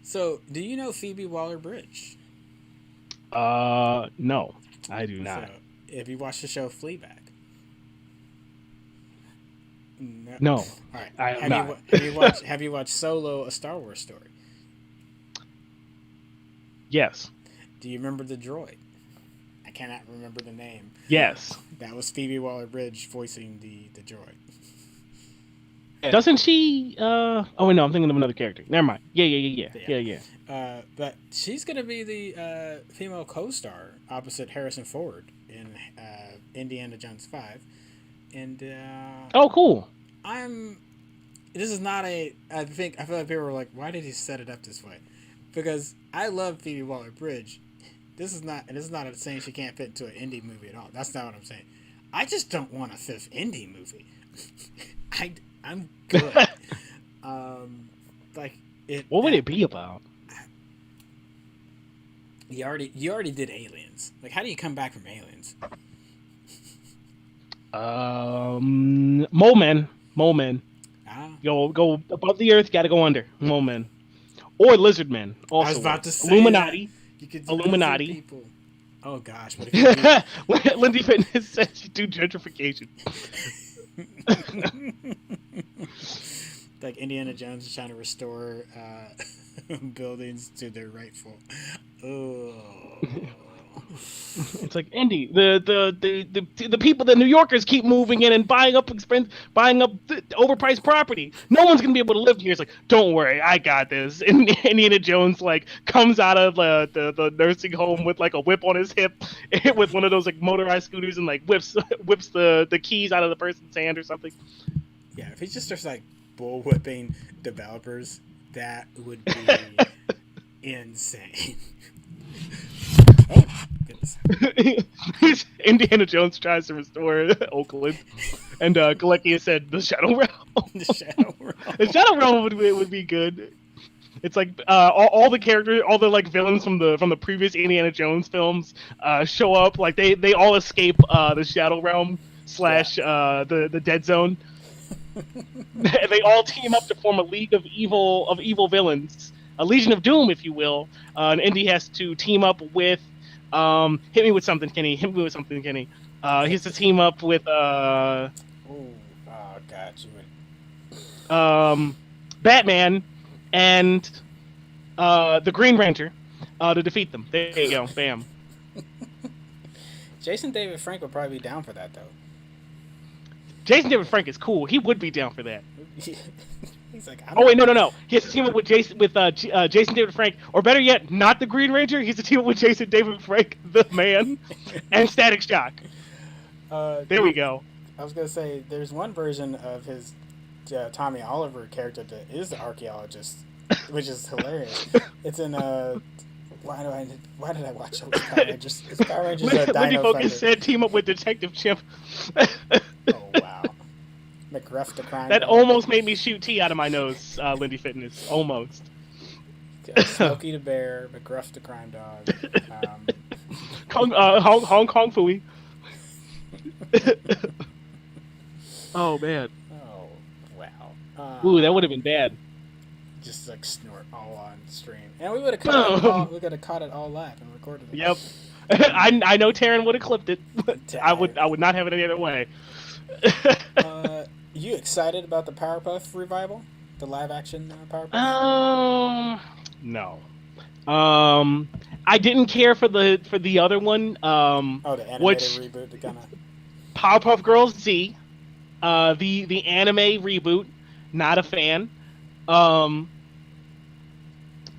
So, do you know Phoebe Waller-Bridge? No, I do not. So, have you watched the show Fleabag? No. All right. I have not. Have you watched Solo: A Star Wars Story? Yes. Do you remember the droid? I cannot remember the name. Yes. That was Phoebe Waller-Bridge voicing the droid. Doesn't she? Oh wait, no, I'm thinking of another character. Never mind. Yeah. But she's gonna be the female co-star opposite Harrison Ford in Indiana Jones 5, and oh, cool. This is not a. I feel like people were like, why did he set it up this way? Because I love Phoebe Waller-Bridge. This is not saying she can't fit into an indie movie at all. That's not what I'm saying. I just don't want a fifth indie movie. I'm good. What would it be about? You already did Aliens. Like, how do you come back from Aliens? Mole men. Ah. Go above the earth. Got to go under. Mole men, or lizard men. Also, I was about to say Illuminati. You could do Illuminati. People. Oh gosh, what if you do... Lindsay Fitness says you do gentrification. Like Indiana Jones is trying to restore buildings to their rightful. Oh. It's like, Indy, the people, the New Yorkers keep moving in and buying up overpriced property. No one's gonna be able to live here. It's like, don't worry, I got this. And Indiana Jones comes out of the nursing home with a whip on his hip, with one of those motorized scooters, and whips the keys out of the person's hand or something. Yeah, if he just starts like bullwhipping developers, that would be insane. Oh goodness! Indiana Jones tries to restore Oakland, and Galecki has said the Shadow Realm. The Shadow Realm. The Shadow Realm would be good. It's like all the characters, all the like villains from the previous Indiana Jones films show up. Like they all escape the Shadow Realm slash the Dead Zone. They all team up to form a league of evil villains, a Legion of Doom, if you will. And Indy has to team up with hit me with something, Kenny. Hit me with something, Kenny. He has to team up with Oh, got you. Batman and the Green Ranger to defeat them. There you go. Bam. Jason David Frank would probably be down for that, though. Jason David Frank is cool. He would be down for that. He's like, oh wait, no. He has to team up with Jason David Frank, or better yet, not the Green Ranger. He's to team up with Jason David Frank, the Man, and Static Shock. There we go. I was gonna say, there's one version of his Tommy Oliver character that is the archaeologist, which is hilarious. It's in why did I watch all these Power Rangers? It's Power Rangers. Lindy Focus said team up with Detective Chimp. Oh wow. McGruff the crime. That dog. almost made me shoot tea out of my nose, Lindy Fitness. Almost. Smokey the Bear, McGruff the crime dog. Hong Kong Fooey. Oh man. Oh wow. Ooh, that would have been bad. Just like snort all on stream, and we would have caught it all live and recorded it. Yep. I know Taryn would have clipped it. I would not have it any other way. You excited about the Powerpuff revival? The live action Powerpuff? No. I didn't care for the other one. The animated reboot, the kinda Powerpuff Girls Z. The anime reboot, not a fan.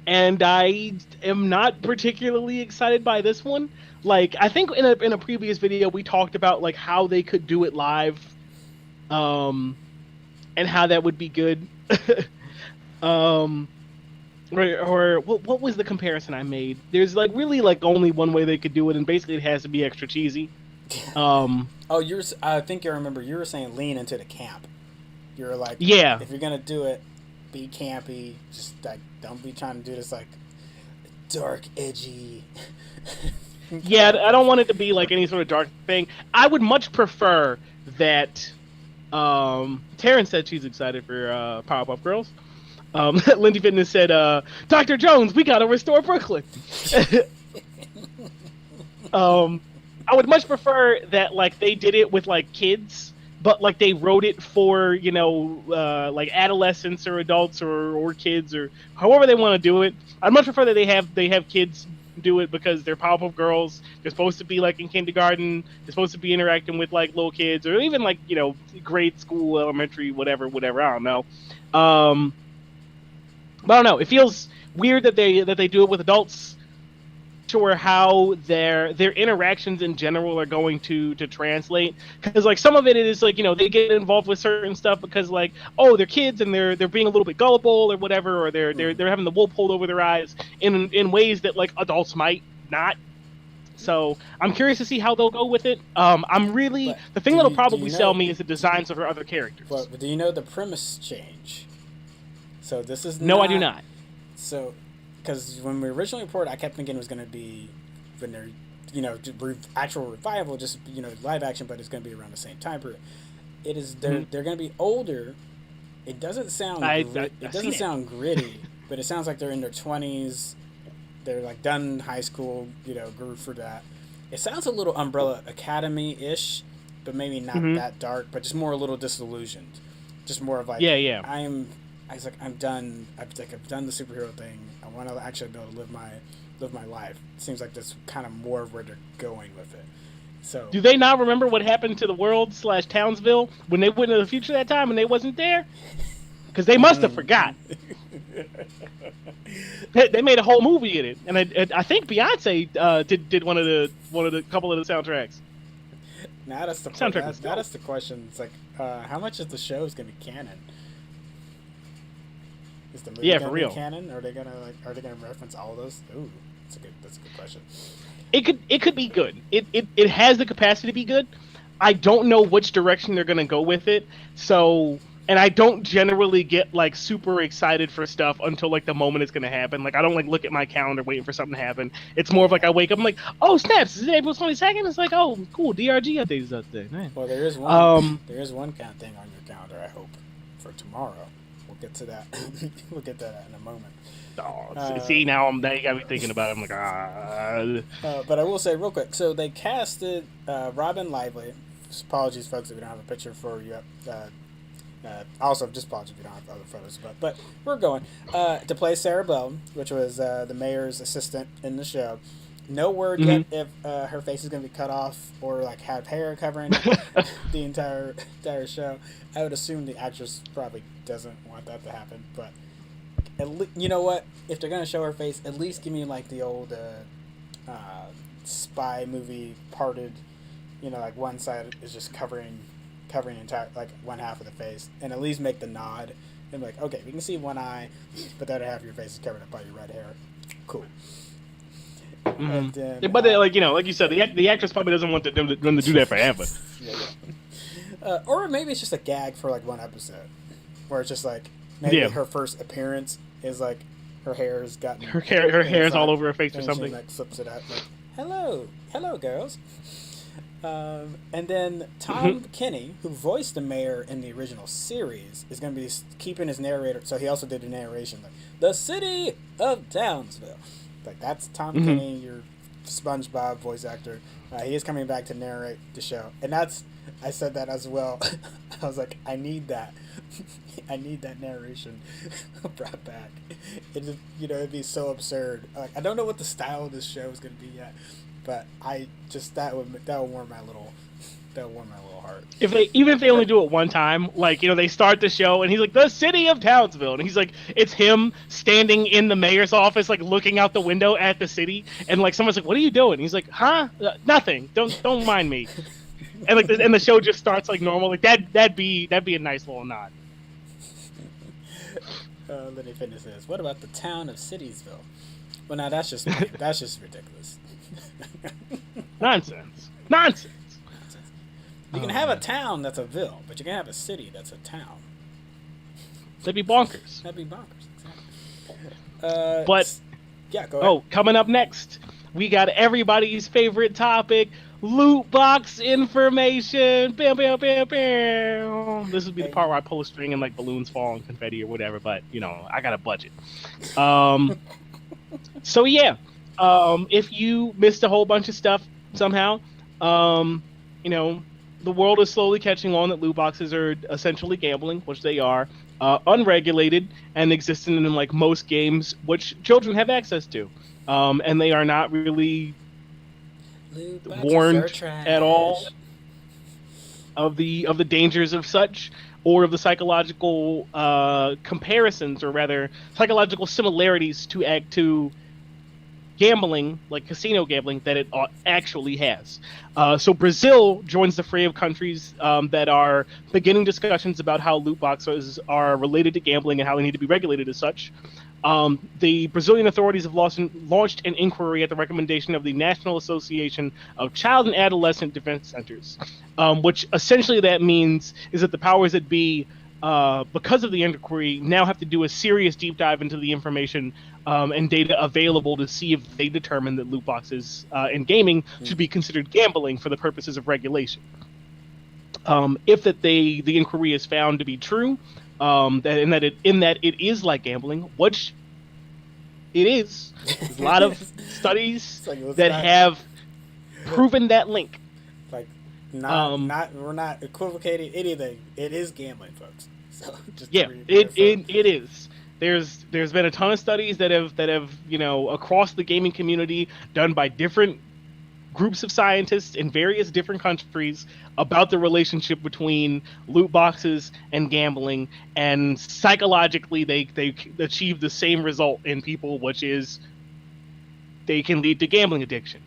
And I am not particularly excited by this one. Like, I think in a previous video we talked about like how they could do it live, and how that would be good. Or what was the comparison I made? There's like really like only one way they could do it, and basically it has to be extra cheesy. I think I remember you were saying lean into the camp. You were like, yeah, if you're gonna do it, be campy. Just like don't be trying to do this like dark, edgy. Yeah, I don't want it to be like any sort of dark thing. I would much prefer that. Taryn said she's excited for Powerpuff Girls. Lindy Fitness said, Dr. Jones, we gotta restore Brooklyn. I would much prefer that like they did it with like kids, but like they wrote it for, like adolescents or adults or kids or however they want to do it. I'd much prefer that they have kids do it because they're Powerpuff Girls. They're supposed to be like in kindergarten. They're supposed to be interacting with like little kids or even like, grade school, elementary, whatever. I don't know. But I don't know. It feels weird that they do it with adults. Sure how their interactions in general are going to translate, because like some of it is like they get involved with certain stuff because like they're kids and they're being a little bit gullible or whatever, or they're having the wool pulled over their eyes in ways that like adults might not. So I'm curious to see how they'll go with it. The thing that'll probably sell me is the designs of her other characters. But do you know the premise change? So this is I do not. So. Because when we originally reported, I kept thinking it was going to be when they're, actual revival, just live action, but it's going to be around the same time period. It is they're going to be older. It doesn't sound sound gritty, but it sounds like they're in their 20s. They're like done high school, grew for that. It sounds a little Umbrella Academy-ish, but maybe not that dark, but just more a little disillusioned. Just more of like I'm done. I've done the superhero thing. I want to actually be able to live my life. It seems like that's kind of more of where they're going with it. So, do they not remember what happened to the world / Townsville when they went into the future that time and they wasn't there? Because they must have forgot. They made a whole movie in it, and I think Beyonce did one of the couple of the soundtracks. Now that's the Soundtrack now, was now dope. that's the question. It's like, how much of the show is gonna be canon? Is the movie Yeah, for gonna be real. canon? Are they gonna reference all of those? Ooh, that's a good question. It could be good. It has the capacity to be good. I don't know which direction they're gonna go with it. So, and I don't generally get like super excited for stuff until like the moment it's gonna happen. Like I don't like look at my calendar waiting for something to happen. It's more of like Yeah. I wake up, I'm like, oh snaps, is it April 22nd? It's like, oh cool, DRG updates out there. Nice. Well, there is one. Um, There is one kind of thing on your calendar. I hope for tomorrow. We'll get to that. We'll get to that in a moment. oh, Uh, see now you got me thinking about it. I'm like, ah. but I will say real quick. So they casted Robin Lively. Apologies, folks, if we don't have a picture for you. Also, just apologies if you don't have other photos. But we're going to play Sarah Bell, which was the mayor's assistant in the show. No word yet if her face is going to be cut off or like have hair covering the entire show. I would assume the actress probably doesn't want that to happen, but you know what? If they're going to show her face, at least give me like the old spy movie Parted. You know, like one side is just covering entire like one half of the face, and at least make the nod and be like, okay, we can see one eye, but the other half of your face is covered up by your red hair. Cool. And then, But they, like like you said, the actress probably doesn't want them to do that forever. yeah. Or maybe it's just a gag for like one episode, where it's just like maybe her first appearance is like her hair has gotten her hair's all over her face or something. She like flips it out like, hello girls. And then Tom Kenny, who voiced the mayor in the original series, is going to be keeping his narrator. So he also did the narration, like the city of Townsville. Like that's Tom Kenny, your SpongeBob voice actor. He is coming back to narrate the show, and I said that as well. I was like, I need that. I need that narration brought back. It just, it'd be so absurd. Like I don't know what the style of this show is going to be yet. But I just that would warm my little heart. Even if they only do it one time, like they start the show and he's like the city of Townsville, and he's like it's him standing in the mayor's office, like looking out the window at the city, and like someone's like, "What are you doing?" He's like, "Huh? Nothing. Don't mind me." And like and the show just starts like normal. Like that'd be a nice little nod. Let me finish this. What about the town of Citiesville? Well, now that's just ridiculous. Nonsense. You can have a town that's a ville, but you can have a city that's a town. That'd be bonkers. Exactly. But yeah, go ahead. Coming up next, we got everybody's favorite topic: loot box information. Bam, bam, bam, bam. This would be the part where I pull a string and like balloons fall and confetti or whatever. But I got a budget. So yeah. If you missed a whole bunch of stuff somehow, the world is slowly catching on that loot boxes are essentially gambling, which they are, unregulated and existing in like most games, which children have access to, and they are not really warned at all of the dangers of such, or of the psychological comparisons, or rather psychological similarities to gambling, like casino gambling, that it actually has. So Brazil joins the fray of countries that are beginning discussions about how loot boxes are related to gambling and how they need to be regulated as such. The Brazilian authorities have launched an inquiry at the recommendation of the National Association of Child and Adolescent Defense Centers, which essentially that means is that the powers that be, because of the inquiry, now have to do a serious deep dive into the information and data available to see if they determine that loot boxes and gaming should be considered gambling for the purposes of regulation. If the inquiry is found to be true, that it is like gambling, which it is. There's a lot of studies that have proven that link. Like, we're not equivocating anything. It is gambling, folks. So just it is. There's been a ton of studies that have across the gaming community done by different groups of scientists in various different countries about the relationship between loot boxes and gambling, and psychologically they achieve the same result in people, which is they can lead to gambling addiction.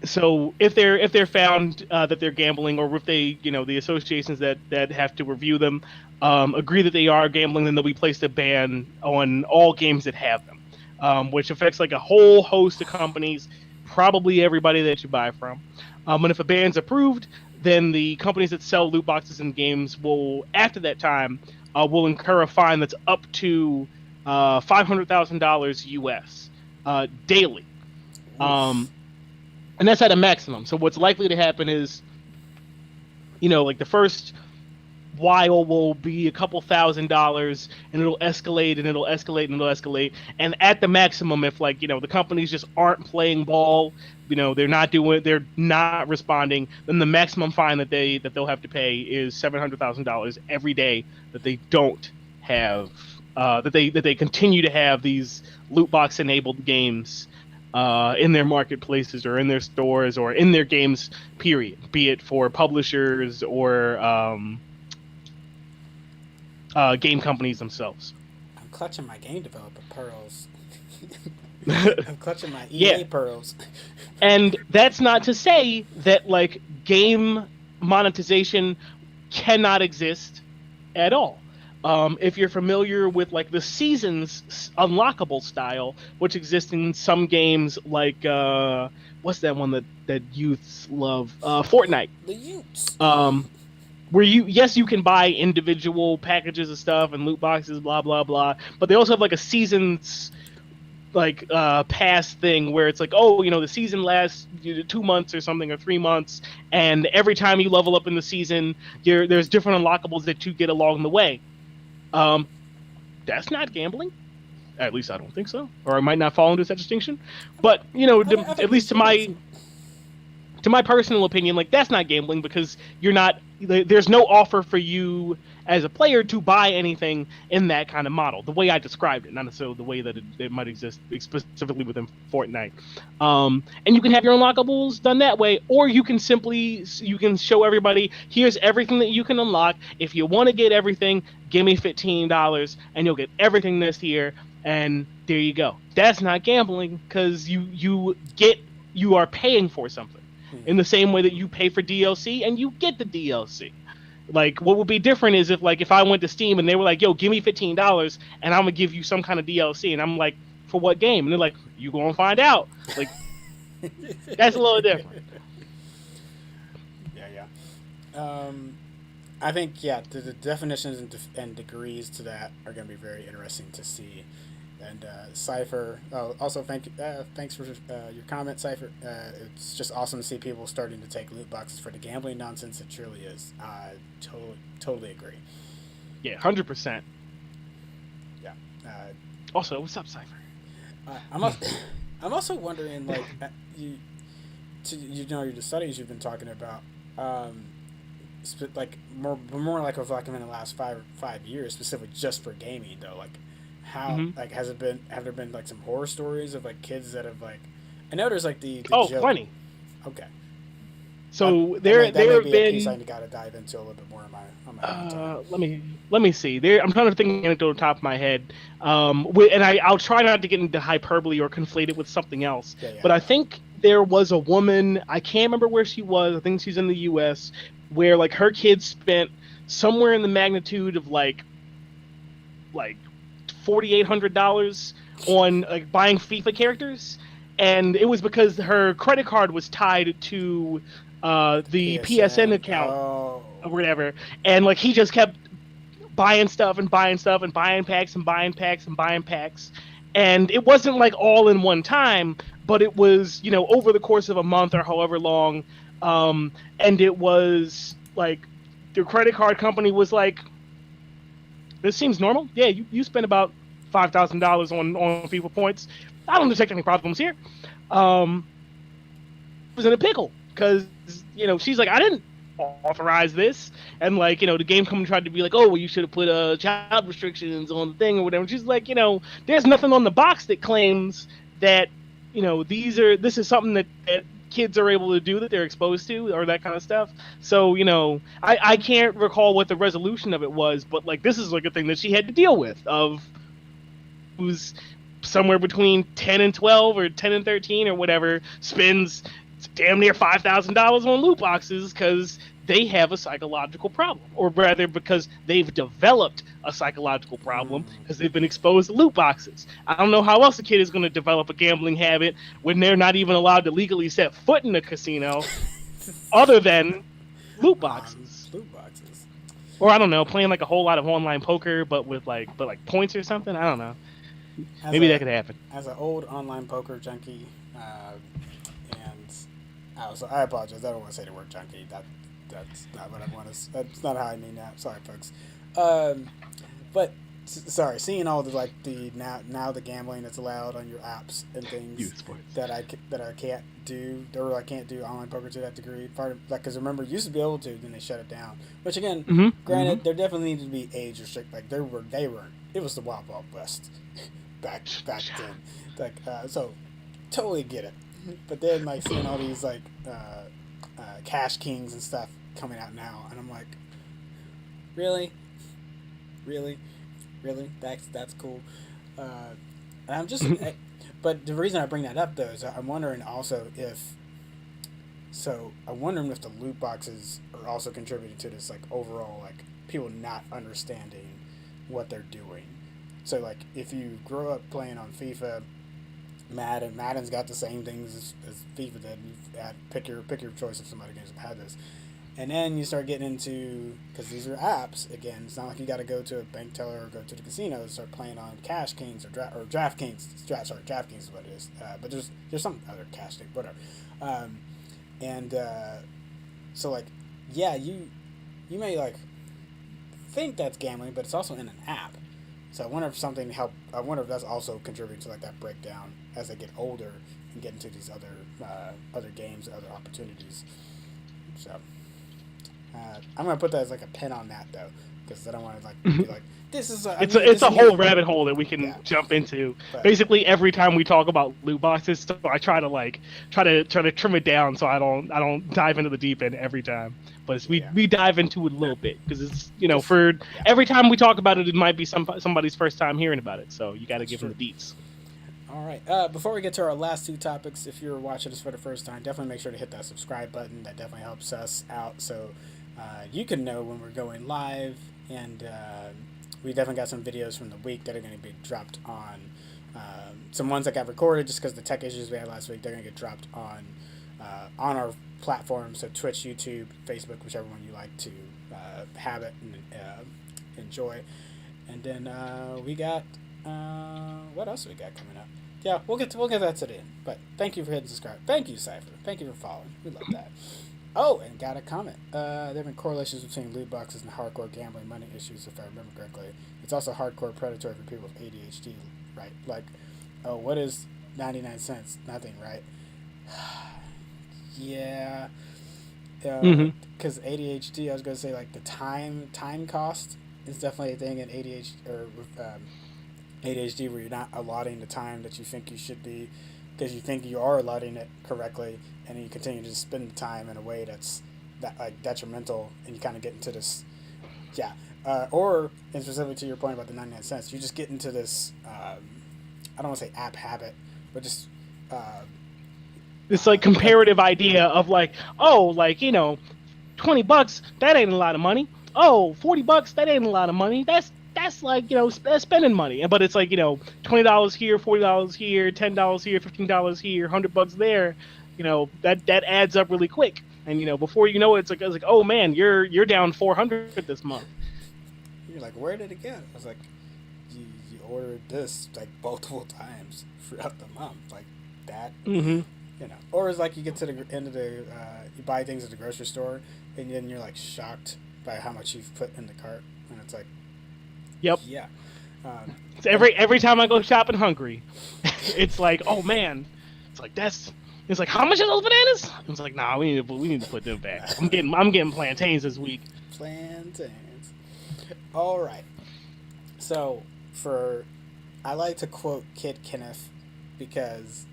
So if they're found that they're gambling, or if they, the associations that have to review them agree that they are gambling, then they'll be placed a ban on all games that have them, which affects like a whole host of companies, probably everybody that you buy from. And if a ban's approved, then the companies that sell loot boxes and games will, after that time, will incur a fine that's up to $500,000 US daily. Oof. And that's at a maximum. So what's likely to happen is, like the first while will be a couple $1,000s, and it'll escalate and it'll escalate and it'll escalate. And at the maximum, if like, the companies just aren't playing ball, they're not responding, then the maximum fine that they'll have to pay is $700,000 every day that they don't have that they continue to have these loot box enabled games in their marketplaces or in their stores or in their games, period, be it for publishers or game companies themselves. I'm clutching my game developer pearls. I'm clutching my EA pearls. And that's not to say that like game monetization cannot exist at all. If you're familiar with like the seasons unlockable style, which exists in some games like what's that one that youths love? Fortnite. The Utes. Where you can buy individual packages of stuff and loot boxes, blah blah blah, but they also have like a seasons like pass thing where it's like, oh, the season lasts 2 months or something, or 3 months, and every time you level up in the season, there's different unlockables that you get along the way. That's not gambling. At least I don't think so, or I might not fall into that distinction. But at least to my personal opinion, like that's not gambling, because there's no offer for you as a player to buy anything in that kind of model, the way I described it, not necessarily the way that it might exist specifically within Fortnite. And you can have your unlockables done that way, or you can show everybody, here's everything that you can unlock. If you want to get everything, give me $15 and you'll get everything this year, and there you go. That's not gambling, because you are paying for something in the same way that you pay for DLC and you get the DLC. Like, what would be different is if I went to Steam and they were like, yo, give me $15 and I'm gonna give you some kind of DLC, and I'm like, for what game? And they're like, you gonna find out. Like, that's a little different. Yeah. I think the definitions and degrees to that are going to be very interesting to see. And Cypher, also thanks for your comment, Cypher. It's just awesome to see people starting to take loot boxes for the gambling nonsense it truly is. I totally agree. Yeah, 100%. Yeah. Also, what's up, Cypher? I'm also wondering, like, the studies you've been talking about, like more like of like in the last 5 years, specifically just for gaming though, like. How like have there been like some horror stories of like kids that have like, I know there's like the joke. Funny. Okay. So there have been a piece I got to dive into a little bit more on my time. Let me see. I'm trying to think anecdote on the top of my head. And I'll try not to get into hyperbole or conflate it with something else. Yeah. But I think there was a woman, I can't remember where she was. I think she's in the U.S. where like her kids spent somewhere in the magnitude of like $4,800 on like buying FIFA characters, and it was because her credit card was tied to the PSN account or whatever, and like he just kept buying stuff and buying stuff and buying packs and buying packs and buying packs, and it wasn't like all in one time, but it was over the course of a month or however long, and it was like the credit card company was like, this seems normal. Yeah, you spend about $5,000 on FIFA points. I don't detect any problems here. Was in a pickle because she's like, I didn't authorize this, and like the game company tried to be like, oh well, you should have put child restrictions on the thing or whatever. And she's like, there's nothing on the box that claims that this is something that kids are able to do, that they're exposed to, or that kind of stuff. So I can't recall what the resolution of it was, but like this is like a thing that she had to deal with, of who's somewhere between 10 and 12 or 10 and 13 or whatever, spends damn near $5,000 on loot boxes because they have a psychological problem, or rather, because they've developed a psychological problem because they've been exposed to loot boxes. I don't know how else a kid is going to develop a gambling habit when they're not even allowed to legally set foot in a casino, other than loot boxes. Loot boxes. Or I don't know, playing like a whole lot of online poker, but with like points or something. I don't know. Maybe that could happen. As an old online poker junkie, and I apologize. I don't want to say the word junkie. That's not what I want to. That's not how I mean that. Sorry, folks. But sorry, seeing all the now the gambling that's allowed on your apps and things that I can't do, or I can't do online poker to that degree. Part of like, because remember, you used to be able to, then they shut it down. Which again, granted, there definitely needed to be age restrict. Like they were. It was the Wild Wild West back then. Like so, totally get it. But then like seeing all these like Cash Kings and stuff coming out now, and I'm like, really. That's cool. And I'm just, but the reason I bring that up though is I'm wondering also if the loot boxes are also contributing to this like overall like people not understanding what they're doing. So like if you grow up playing on FIFA, Madden's got the same things as FIFA did. Pick your choice if somebody had this. And then you start getting into, because these are apps, again, it's not like you got to go to a bank teller or go to the casino to start playing on Cash Kings or DraftKings. DraftKings is what it is. But there's some other Cash Kings, whatever. So, like, yeah, you may, like, think that's gambling, but it's also in an app. So I wonder if that's also contributing to, like, that breakdown as they get older and get into these other games, other opportunities. So... I'm gonna put that as like a pin on that though, because I don't want to like be like this is. It's a whole rabbit hole that we can jump into. But basically, every time we talk about loot boxes, so I try to trim it down so I don't dive into the deep end every time. But we dive into it a little bit because it's every time we talk about it, it might be somebody's first time hearing about it. So you got to give them the deets. All right. Before we get to our last two topics, if you're watching this for the first time, definitely make sure to hit that subscribe button. That definitely helps us out. So. You can know when we're going live, and we definitely got some videos from the week that are going to be dropped on some ones that got recorded just because the tech issues we had last week. They're going to get dropped on our platforms, so Twitch, YouTube, Facebook, whichever one you like to have it and enjoy. And then we got what else we got coming up? Yeah, we'll get that to the end. But thank you for hitting subscribe. Thank you, Cypher. Thank you for following. We love that. Oh, and got a comment. There have been correlations between loot boxes and hardcore gambling money issues, if I remember correctly. It's also hardcore predatory for people with ADHD, right? Like, oh, what is 99 cents? Nothing, right? Yeah. Because ADHD, I was going to say, like, the time cost is definitely a thing in ADHD, or with ADHD, where you're not allotting the time that you think you should be, because you think you are allotting it correctly, and you continue to spend the time in a way that's detrimental, and you kind of get into this, or, and specifically to your point about the 99 cents, you just get into this, I don't want to say app habit, but just, this like comparative idea of like, oh, like, $20, that ain't a lot of money. Oh, $40, that ain't a lot of money. That's like, that's spending money. But it's like, $20 here, $40 here, $10 here, $15 here, $100 there. That adds up really quick. And before you know it, it's like, oh man, you're down $400 this month. You're like, where did it go? I was like, you ordered this like multiple times throughout the month, like that. Or it's like you get to the end of the you buy things at the grocery store, and then you're like shocked by how much you've put in the cart, and it's like, yep, yeah. So every time I go shopping hungry, it's like, oh man, it's like it's like, how much are those bananas? It's like, nah, we need to put them back. I'm getting plantains this week. Plantains. All right. So I like to quote Kid Kenneth because.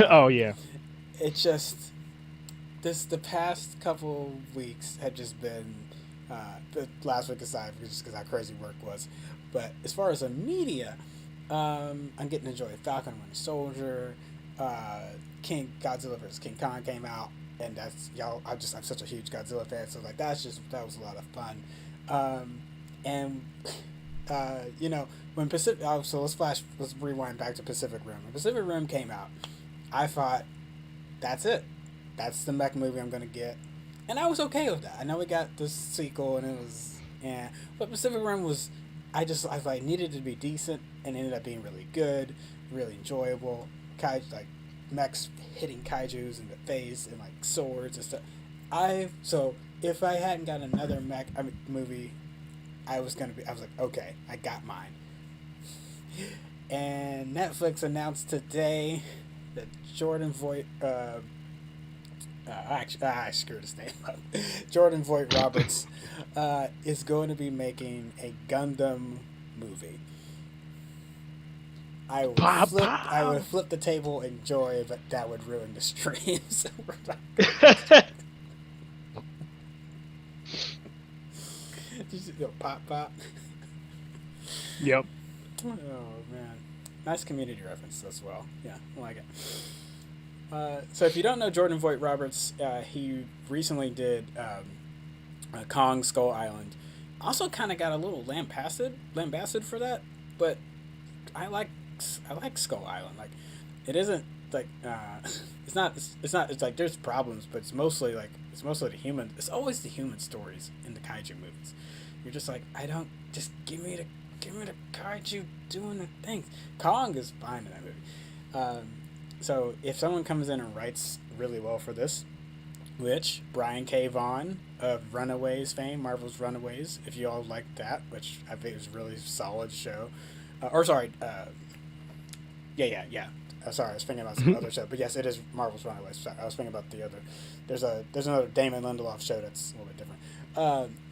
Oh yeah. It's just the past couple weeks have just been the last week aside, just because how crazy work was. But as far as the media, I'm getting to enjoy Falcon and Winter Soldier. King Godzilla vs King Kong came out, and that's y'all. I'm such a huge Godzilla fan, so like that was a lot of fun. And you know, when Pacific, so let's rewind back to Pacific Rim. When Pacific Rim came out, I thought, that's it, that's the mech movie I'm gonna get, and I was okay with that. I know we got this sequel, and it was, yeah, but Pacific Rim was, I like needed to be decent, and ended up being really good, really enjoyable. Like mechs hitting kaiju's in the face and like swords and stuff. So if I hadn't got another movie, I was like, okay, I got mine. And Netflix announced today that Jordan Voight, I screwed his name up. Jordan Voight Roberts is going to be making a Gundam movie. I would flip the table in joy, but that would ruin the stream. So we're not Did you go pop pop? Yep. Oh man, nice community reference as well. Yeah, I like it. So if you don't know Jordan Voight Roberts, he recently did Kong Skull Island. Also, kind of got a little lambasted for that, but I like Skull Island. Like, it isn't like it's like there's problems, but it's mostly the human. It's always the human stories in the kaiju movies. You're just like, I don't, just give me the kaiju doing the things. Kong is fine in that movie. So if someone comes in and writes really well for this, which Brian K. Vaughan of Runaways fame, Marvel's Runaways, if you all like that, which I think is a really solid show. Sorry, I was thinking about some other show, but yes, it is Marvel's Runaways. Sorry, I was thinking about the other. There's another Damon Lindelof show that's a little bit different.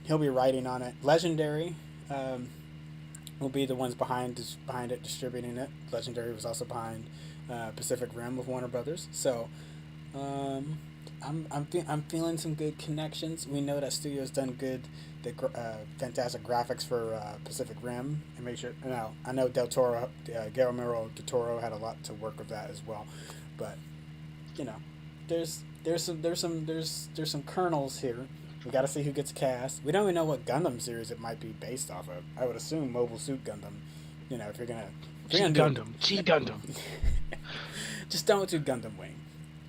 He'll be writing on it. Legendary will be the ones behind it, distributing it. Legendary was also behind Pacific Rim with Warner Brothers. So I'm feeling some good connections. We know that studio's done fantastic graphics for Pacific Rim, and make sure. I know Del Toro, Guillermo del Toro had a lot to work with that as well, but you know, there's some kernels here. We got to see who gets cast. We don't even know what Gundam series it might be based off of. I would assume Mobile Suit Gundam. You know, if you're gonna G Gundam. Just don't do Gundam Wing.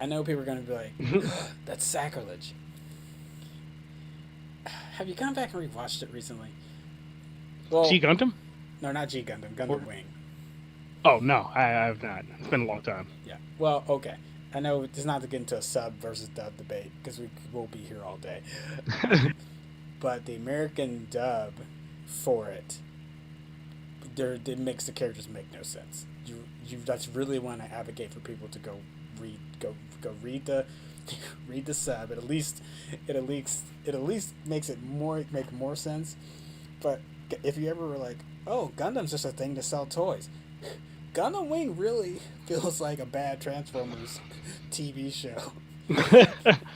I know people are gonna be like, that's sacrilege. Have you gone back and rewatched it recently? Well, G Gundam? No, not G Gundam. Gundam Wing. Oh no, I have not. It's been a long time. Yeah. Well, okay. I know it's not to get into a sub versus dub debate because we will be here all day. But the American dub for it, it makes the characters make no sense. You just really want to advocate for people to go read the sub. It at least makes it make more sense. But if you ever were like, oh, Gundam's just a thing to sell toys. Gundam Wing really feels like a bad Transformers TV show.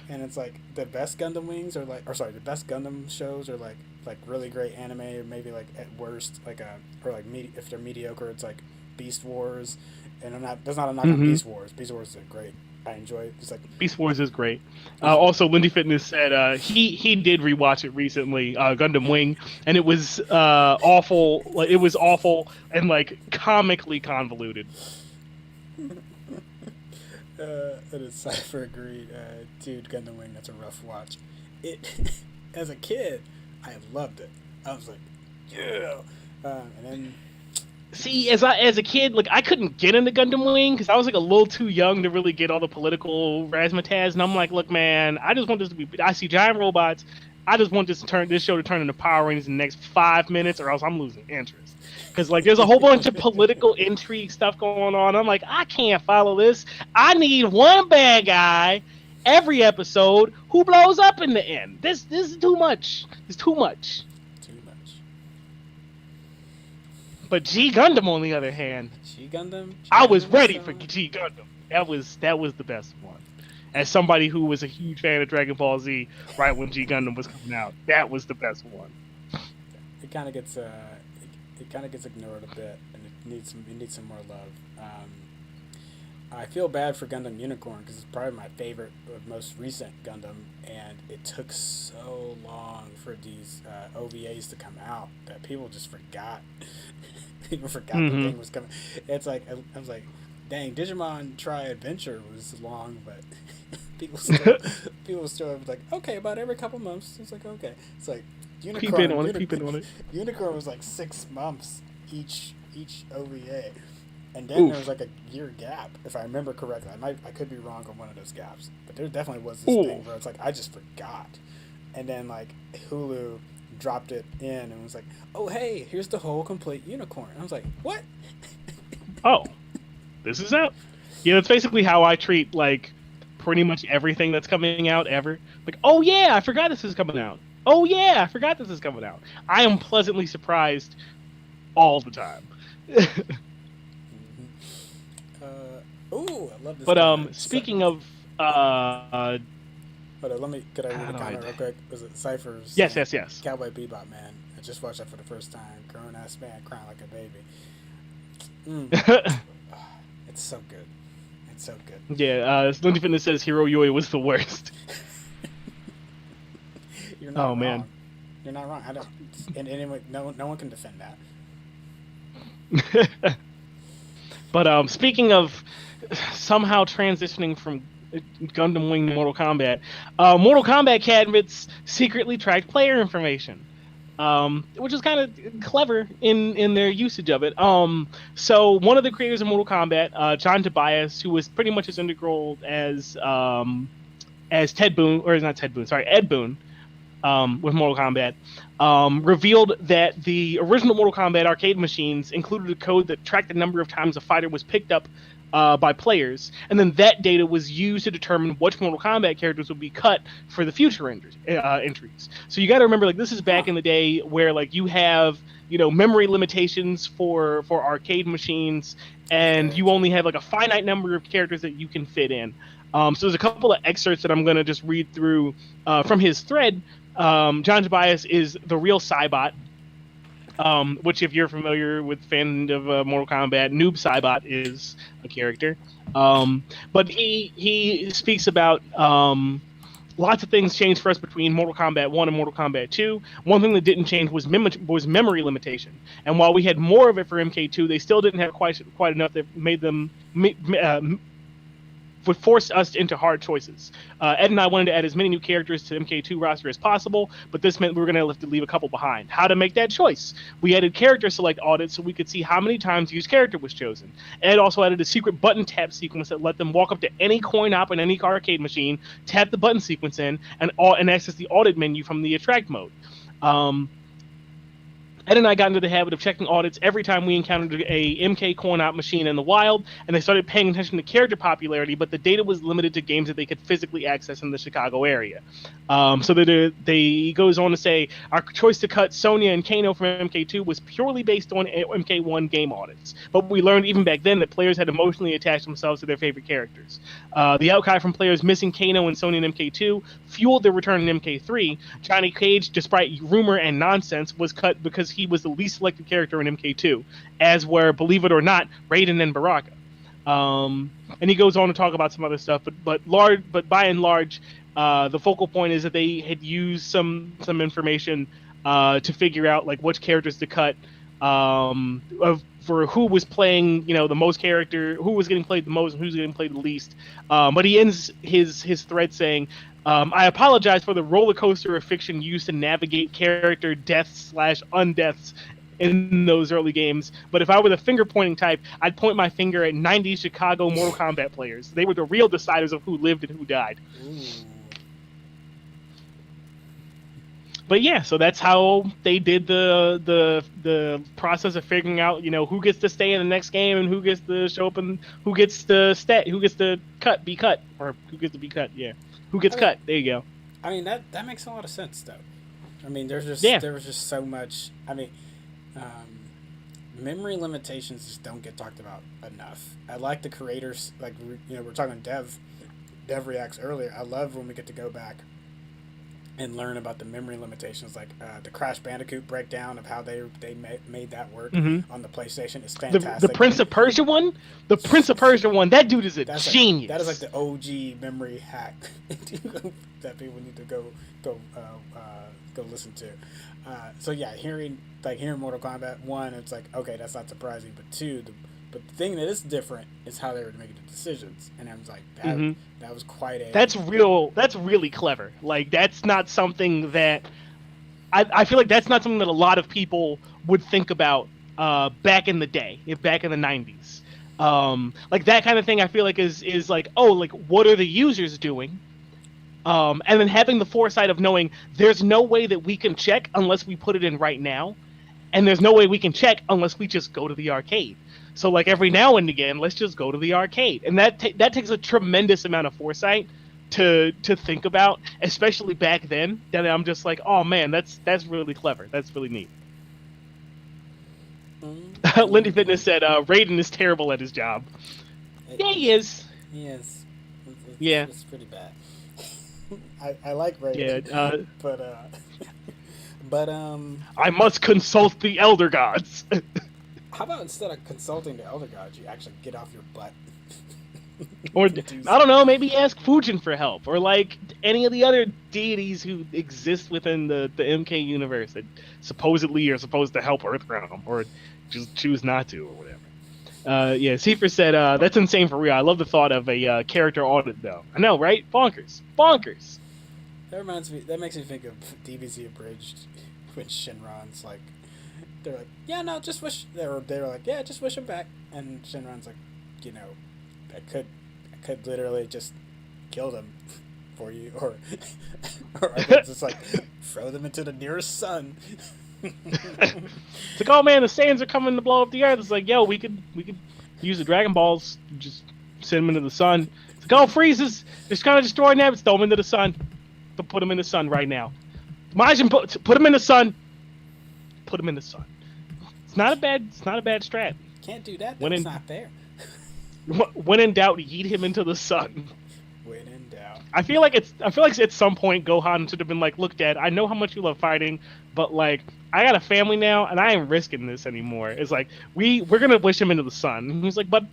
And it's like the best Gundam Wings are like, the best Gundam shows are like really great anime, or maybe like at worst if they're mediocre, it's like Beast Wars. And there's not a knock on Beast Wars. Beast Wars is great. I enjoy it. It's like Beast Wars is great. Also, Lindy Fitness said he did rewatch it recently, Gundam Wing, and it was awful. Like, it was awful and like comically convoluted. It is Cypher agreed. Dude, Gundam Wing, that's a rough watch. It as a kid, I loved it. I was like, yeah. And then. See, as a kid, like, I couldn't get into Gundam Wing because I was like a little too young to really get all the political razzmatazz, and I'm like, look, man, I just want this to be. I see giant robots. I just want this show to turn into Power Rangers in the next 5 minutes, or else I'm losing interest. Because like, there's a whole bunch of political intrigue stuff going on. I'm like, I can't follow this. I need one bad guy every episode who blows up in the end. This is too much. It's too much. But G Gundam, on the other hand, I was ready for G Gundam. That was the best one. As somebody who was a huge fan of Dragon Ball Z, right when G Gundam was coming out, that was the best one. It kind of gets ignored a bit, and it needs some more love. I feel bad for Gundam Unicorn because it's probably my favorite, most recent Gundam, and it took so long for these OVAs to come out that people just forgot. People forgot the Mm-hmm. thing was coming. It's like I was like, dang, Digimon Tri Adventure was long, but people still people still was like, okay, about every couple months. It's like okay, it's like Peep in Unicorn on it. Peep in on it. Unicorn was like 6 months each OVA. And then there was Oof. like a year gap, if I remember correctly. I could be wrong on one of those gaps, but there definitely was this thing Oof. where it's like I just forgot, and then like Hulu dropped it in and was like, "Oh hey, here's the whole complete unicorn." And I was like, "What?" Oh, this is out. Yeah, that's basically how I treat like pretty much everything that's coming out ever. Like, oh yeah, I forgot this is coming out. Oh yeah, I forgot this is coming out. I am pleasantly surprised all the time. Ooh, I love this But guy. speaking of Hold on, could I read how a do I? comment real quick? Was it Cypher's Yes, saying, yes, yes. Cowboy Bebop, man. I just watched that for the first time. Grown ass man crying like a baby. Mm, it's so good. It's so good. Yeah, Slendy Fitness says Hero Yui was the worst. You're Oh not man. wrong. You're not wrong. I don't. And anyway, no one can defend that. But speaking of somehow transitioning from Gundam Wing to Mortal Kombat, Mortal Kombat candidates secretly tracked player information, which is kind of clever in their usage of it. So one of the creators of Mortal Kombat, John Tobias, who was pretty much as integral as Ted Boone, or not Ted Boone, sorry, Ed Boone, with Mortal Kombat, revealed that the original Mortal Kombat arcade machines included a code that tracked the number of times a fighter was picked up by players, and then that data was used to determine which Mortal Kombat characters would be cut for the future entries. So you got to remember, like this is Huh. back in the day where like you have memory limitations for arcade machines, and Okay. you only have like a finite number of characters that you can fit in. So there's a couple of excerpts that I'm going to just read through from his thread. John Tobias is the real Cybot, which, if you're familiar with fan of Mortal Kombat, Noob Cybot is a character. But he speaks about lots of things changed for us between Mortal Kombat 1 and Mortal Kombat 2. One thing that didn't change was memory limitation. And while we had more of it for MK2, they still didn't have quite enough that made them would force us into hard choices. Ed and I wanted to add as many new characters to MK2 roster as possible, but this meant we were going to have to leave a couple behind. How to make that choice? We added character select audits so we could see how many times each character was chosen. Ed also added a secret button tap sequence that let them walk up to any coin op in any arcade machine, tap the button sequence in, and access the audit menu from the attract mode. Ed and I got into the habit of checking audits every time we encountered a MK coin-op machine in the wild, and they started paying attention to character popularity, but the data was limited to games that they could physically access in the Chicago area. So that he goes on to say, our choice to cut Sonya and Kano from MK2 was purely based on MK1 game audits, but we learned even back then that players had emotionally attached themselves to their favorite characters. The outcry from players missing Kano and Sonya in MK2 fueled their return in MK3. Johnny Cage, despite rumor and nonsense, was cut because he was the least selected character in MK2, as were, believe it or not, Raiden and Baraka. And he goes on to talk about some other stuff, but by and large, the focal point is that they had used some information to figure out like which characters to cut for who was playing, the most character, who was getting played the most, and who's getting played the least. But he ends his thread saying, I apologize for the roller coaster of fiction used to navigate character deaths/undeaths in those early games. But if I were the finger pointing type, I'd point my finger at 90s Chicago Mortal Kombat players. They were the real deciders of who lived and who died. Ooh. But yeah, so that's how they did the process of figuring out, who gets to stay in the next game and who gets to show up and who gets to be cut, or who gets to be cut. Yeah, who gets cut? There you go. I mean that makes a lot of sense though. I mean there was just so much. I mean, memory limitations just don't get talked about enough. I like the creators, like we're talking Dev Reacts earlier. I love when we get to go back and learn about the memory limitations, like the Crash Bandicoot breakdown of how they made that work on the PlayStation is The fantastic. Prince of Persia one, that dude is a genius. That is like the OG memory hack that people need to go listen to. So yeah, hearing Mortal Kombat 1, it's like, okay, that's not surprising, but 2, but the thing that is different is how they were making the decisions, and I was like, that was quite a. That's really clever. Like, that's not something that I feel like that's not something that a lot of people would think about back in the day, back in the 90s. Like that kind of thing, I feel like is like, oh, like what are the users doing? And then having the foresight of knowing there's no way that we can check unless we put it in right now, and there's no way we can check unless we just go to the arcade. So like every now and again, let's just go to the arcade, and that takes a tremendous amount of foresight to think about, especially back then. That I'm just like, oh man, that's really clever. That's really neat. Lindy Fitness said Raiden is terrible at his job. Yeah, he is. He is. Yeah, it's pretty bad. I like Raiden. Yeah, but I must consult the elder gods. How about instead of consulting the elder gods, you actually get off your butt? Or I don't know, maybe ask Fujin for help, or like any of the other deities who exist within the MK universe that supposedly are supposed to help Earthrealm, or just choose not to, or whatever. Yeah, Seifer said that's insane for real. I love the thought of a character audit, though. I know, right? Bonkers. That makes me think of DBZ Abridged when Shinron's like, they're like, yeah, no, just wish. They were like, yeah, just wish him back. And Shinron's like, you know, I could literally just kill them for you, or I could just like throw them into the nearest sun. It's like, oh man, the Saiyans are coming to blow up the earth. It's like, yo, we could use the Dragon Balls, just send them into the sun. It's like, oh, freezes, just kind of destroy them. Throw them into the sun. Put them in the sun right now. Majin, put them in the sun. Put them in the sun. It's not a bad strat. Can't do that. It's not there. When in doubt, yeet him into the sun. When in doubt. I feel like at some point Gohan should have been like, look, Dad, I know how much you love fighting, but like I got a family now and I ain't risking this anymore. It's like we're gonna wish him into the sun. And he's like, but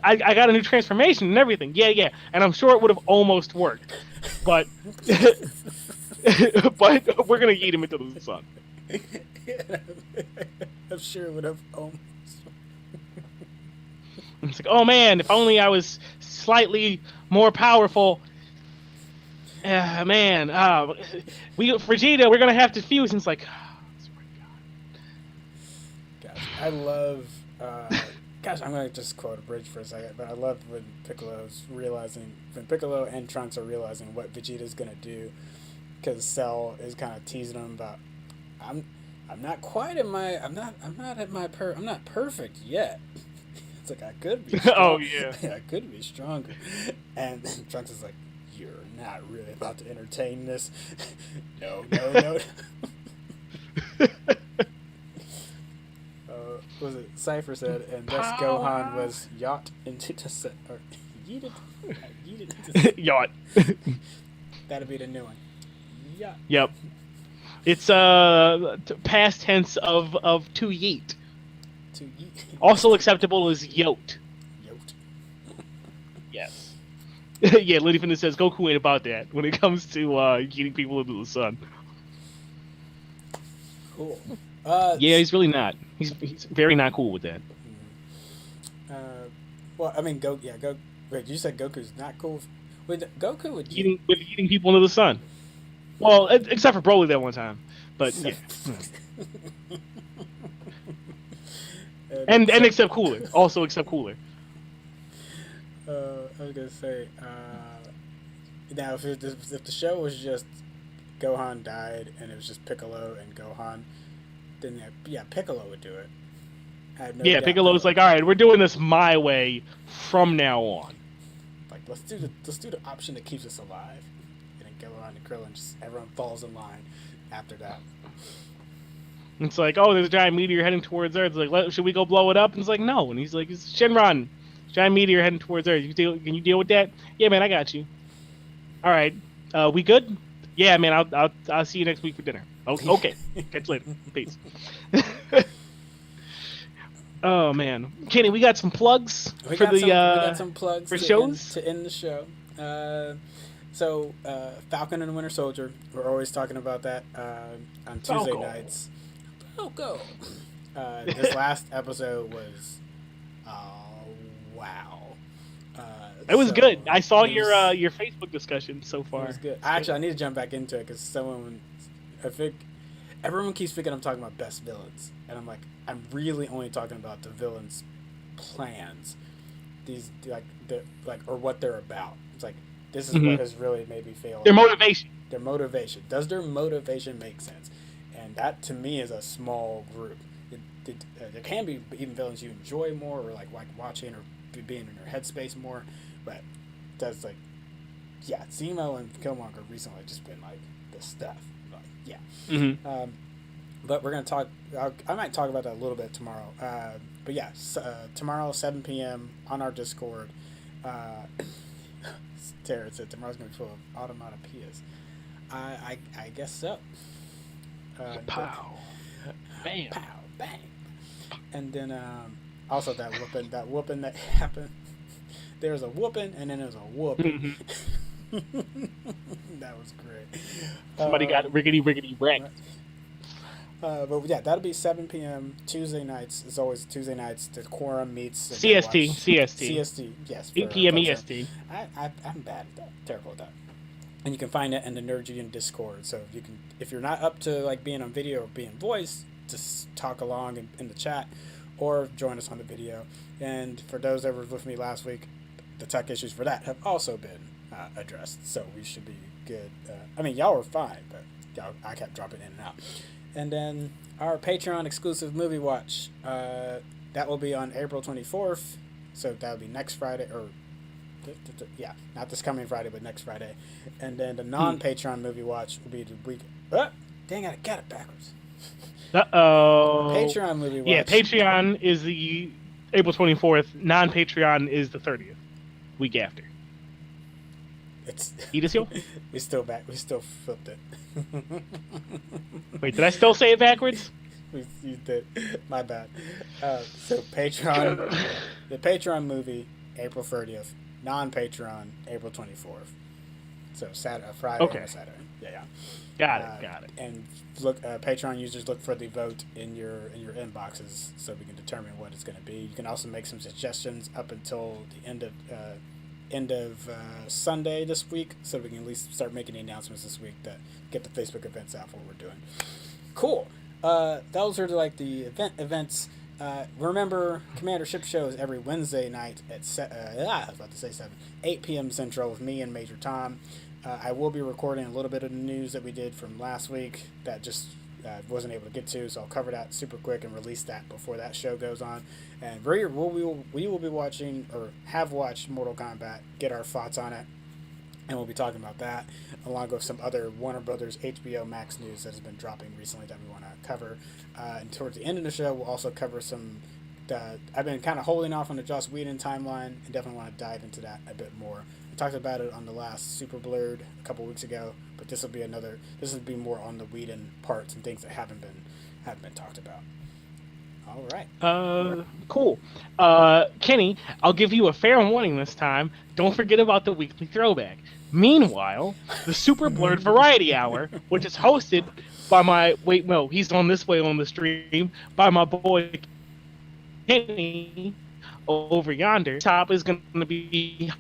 I got a new transformation and everything. Yeah. And I'm sure it would have almost worked. But but we're gonna yeet him into the sun. I'm sure it would have almost. It's like, oh man, if only I was slightly more powerful. Man, Vegeta, we're gonna have to fuse. And it's like, oh, gosh, I love. Gosh, I'm gonna just quote a bridge for a second, but I love when Piccolo and Trunks are realizing what Vegeta's gonna do, because Cell is kind of teasing him about, I'm not perfect yet. It's like, I could be strong. Oh yeah. I could be stronger. And Trunks is like, you're not really about to entertain this. No. Was it Cypher said, and thus Gohan was yacht into the sun, or yeeted into the yacht. That'd be the new one. Yacht. Yep. It's past tense of to yeet. To yeet. Also acceptable is yote. Yote. Yes. Yeah, Liddy Finna says Goku ain't about that when it comes to yeeting people into the sun. Cool. Yeah, he's really not. He's very not cool with that. Well, I mean, Wait, you said Goku's not cool? Goku would eating people into the sun. Well, except for Broly that one time, but yeah. and except Cooler, also except Cooler. I was gonna say, now if the show was just Gohan died and it was just Piccolo and Gohan, then yeah, Piccolo would do it. Piccolo's like, all right, we're doing this my way from now on. Like, let's do the option that keeps us alive, and then Gohan and Krillin, just everyone falls in line after that. It's like, oh, there's a giant meteor heading towards Earth. It's like, should we go blow it up? And it's like, no. And he's like, it's Shenron, giant meteor heading towards Earth. Can you deal with that? Yeah, man, I got you. All right, we good? Yeah, man. I'll see you next week for dinner. Okay. Catch you later. Peace. Oh man, Kenny, we got some plugs We for got the we got some plugs for to shows. end the show. So Falcon and the Winter Soldier. We're always talking about that on Tuesday nights. Falco. This last episode was, wow. It was good. I saw it was, your Facebook discussion so far. It was good. Actually, I need to jump back into it because I think everyone keeps thinking I'm talking about best villains, and I'm like, I'm really only talking about the villains' plans. These or what they're about. It's like this is what has really made me feel. Their motivation. Their motivation. Does their motivation make sense? And that to me is a small group. There can be even villains you enjoy more, or like watching or being in your headspace more, but that's like, yeah, Zemo and Killmonger recently just been like the stuff. Like, yeah. But we're gonna talk. I might talk about that a little bit tomorrow. But yeah, tomorrow 7 p.m. on our Discord. Tara said tomorrow's gonna be full of automatopoeias. I guess so. Pow, bam, pow, bang, and then also that whooping that happened. There's a whooping and then there's a whooping. That was great. Somebody got riggedy wrecked. But yeah, that'll be 7 p.m. Tuesday nights. As always, Tuesday nights, the quorum meets. CST, yes. 8 p.m. EST. I'm bad at that. Terrible at that. And you can find it in the Nerd Union Discord. So if you're not up to like being on video or being voice, just talk along in the chat, or join us on the video. And for those that were with me last week, the tech issues for that have also been addressed. So we should be good. I mean, y'all were fine, but I kept dropping in and out. And then our Patreon exclusive movie watch, that will be on April 24th. So that'll be next Friday, or yeah, not this coming Friday, but next Friday. And then the non-Patreon movie watch will be the week. Dang, I got it backwards. Patreon movie watch. Yeah, Patreon is the April 24th. Non-Patreon is the 30th, week after. It's we still flipped it. Wait, did I still say it backwards? You did. My bad. So Patreon, the Patreon movie, April 30th. Non-Patreon, April 24th. So Friday or Saturday. Yeah. Got it. And look, Patreon users, look for the vote in your inboxes so we can determine what it's going to be. You can also make some suggestions up until the end of Sunday this week, so we can at least start making the announcements this week to get the Facebook events out for what we're doing. Cool. Those are like the events. Remember, Commander Ship shows every Wednesday night at 8 p.m. Central with me and Major Tom. I will be recording a little bit of the news that we did from last week that just wasn't able to get to, so I'll cover that super quick and release that before that show goes on. And we will be watching, or have watched, Mortal Kombat, get our thoughts on it, and we'll be talking about that, along with some other Warner Brothers HBO Max news that has been dropping recently that we want to cover. And towards the end of the show, we'll also cover some. I've been kind of holding off on the Joss Whedon timeline, and definitely want to dive into that a bit more. I talked about it on the last Super Blurred a couple weeks ago, but this will be more on the Whedon parts and things that haven't been talked about. All right. Cool. Kenny, I'll give you a fair warning this time. Don't forget about the weekly throwback. Meanwhile, the Super Blurred Variety Hour, which is hosted by he's on this way on the stream, by my boy Kenny over yonder. Top is going to be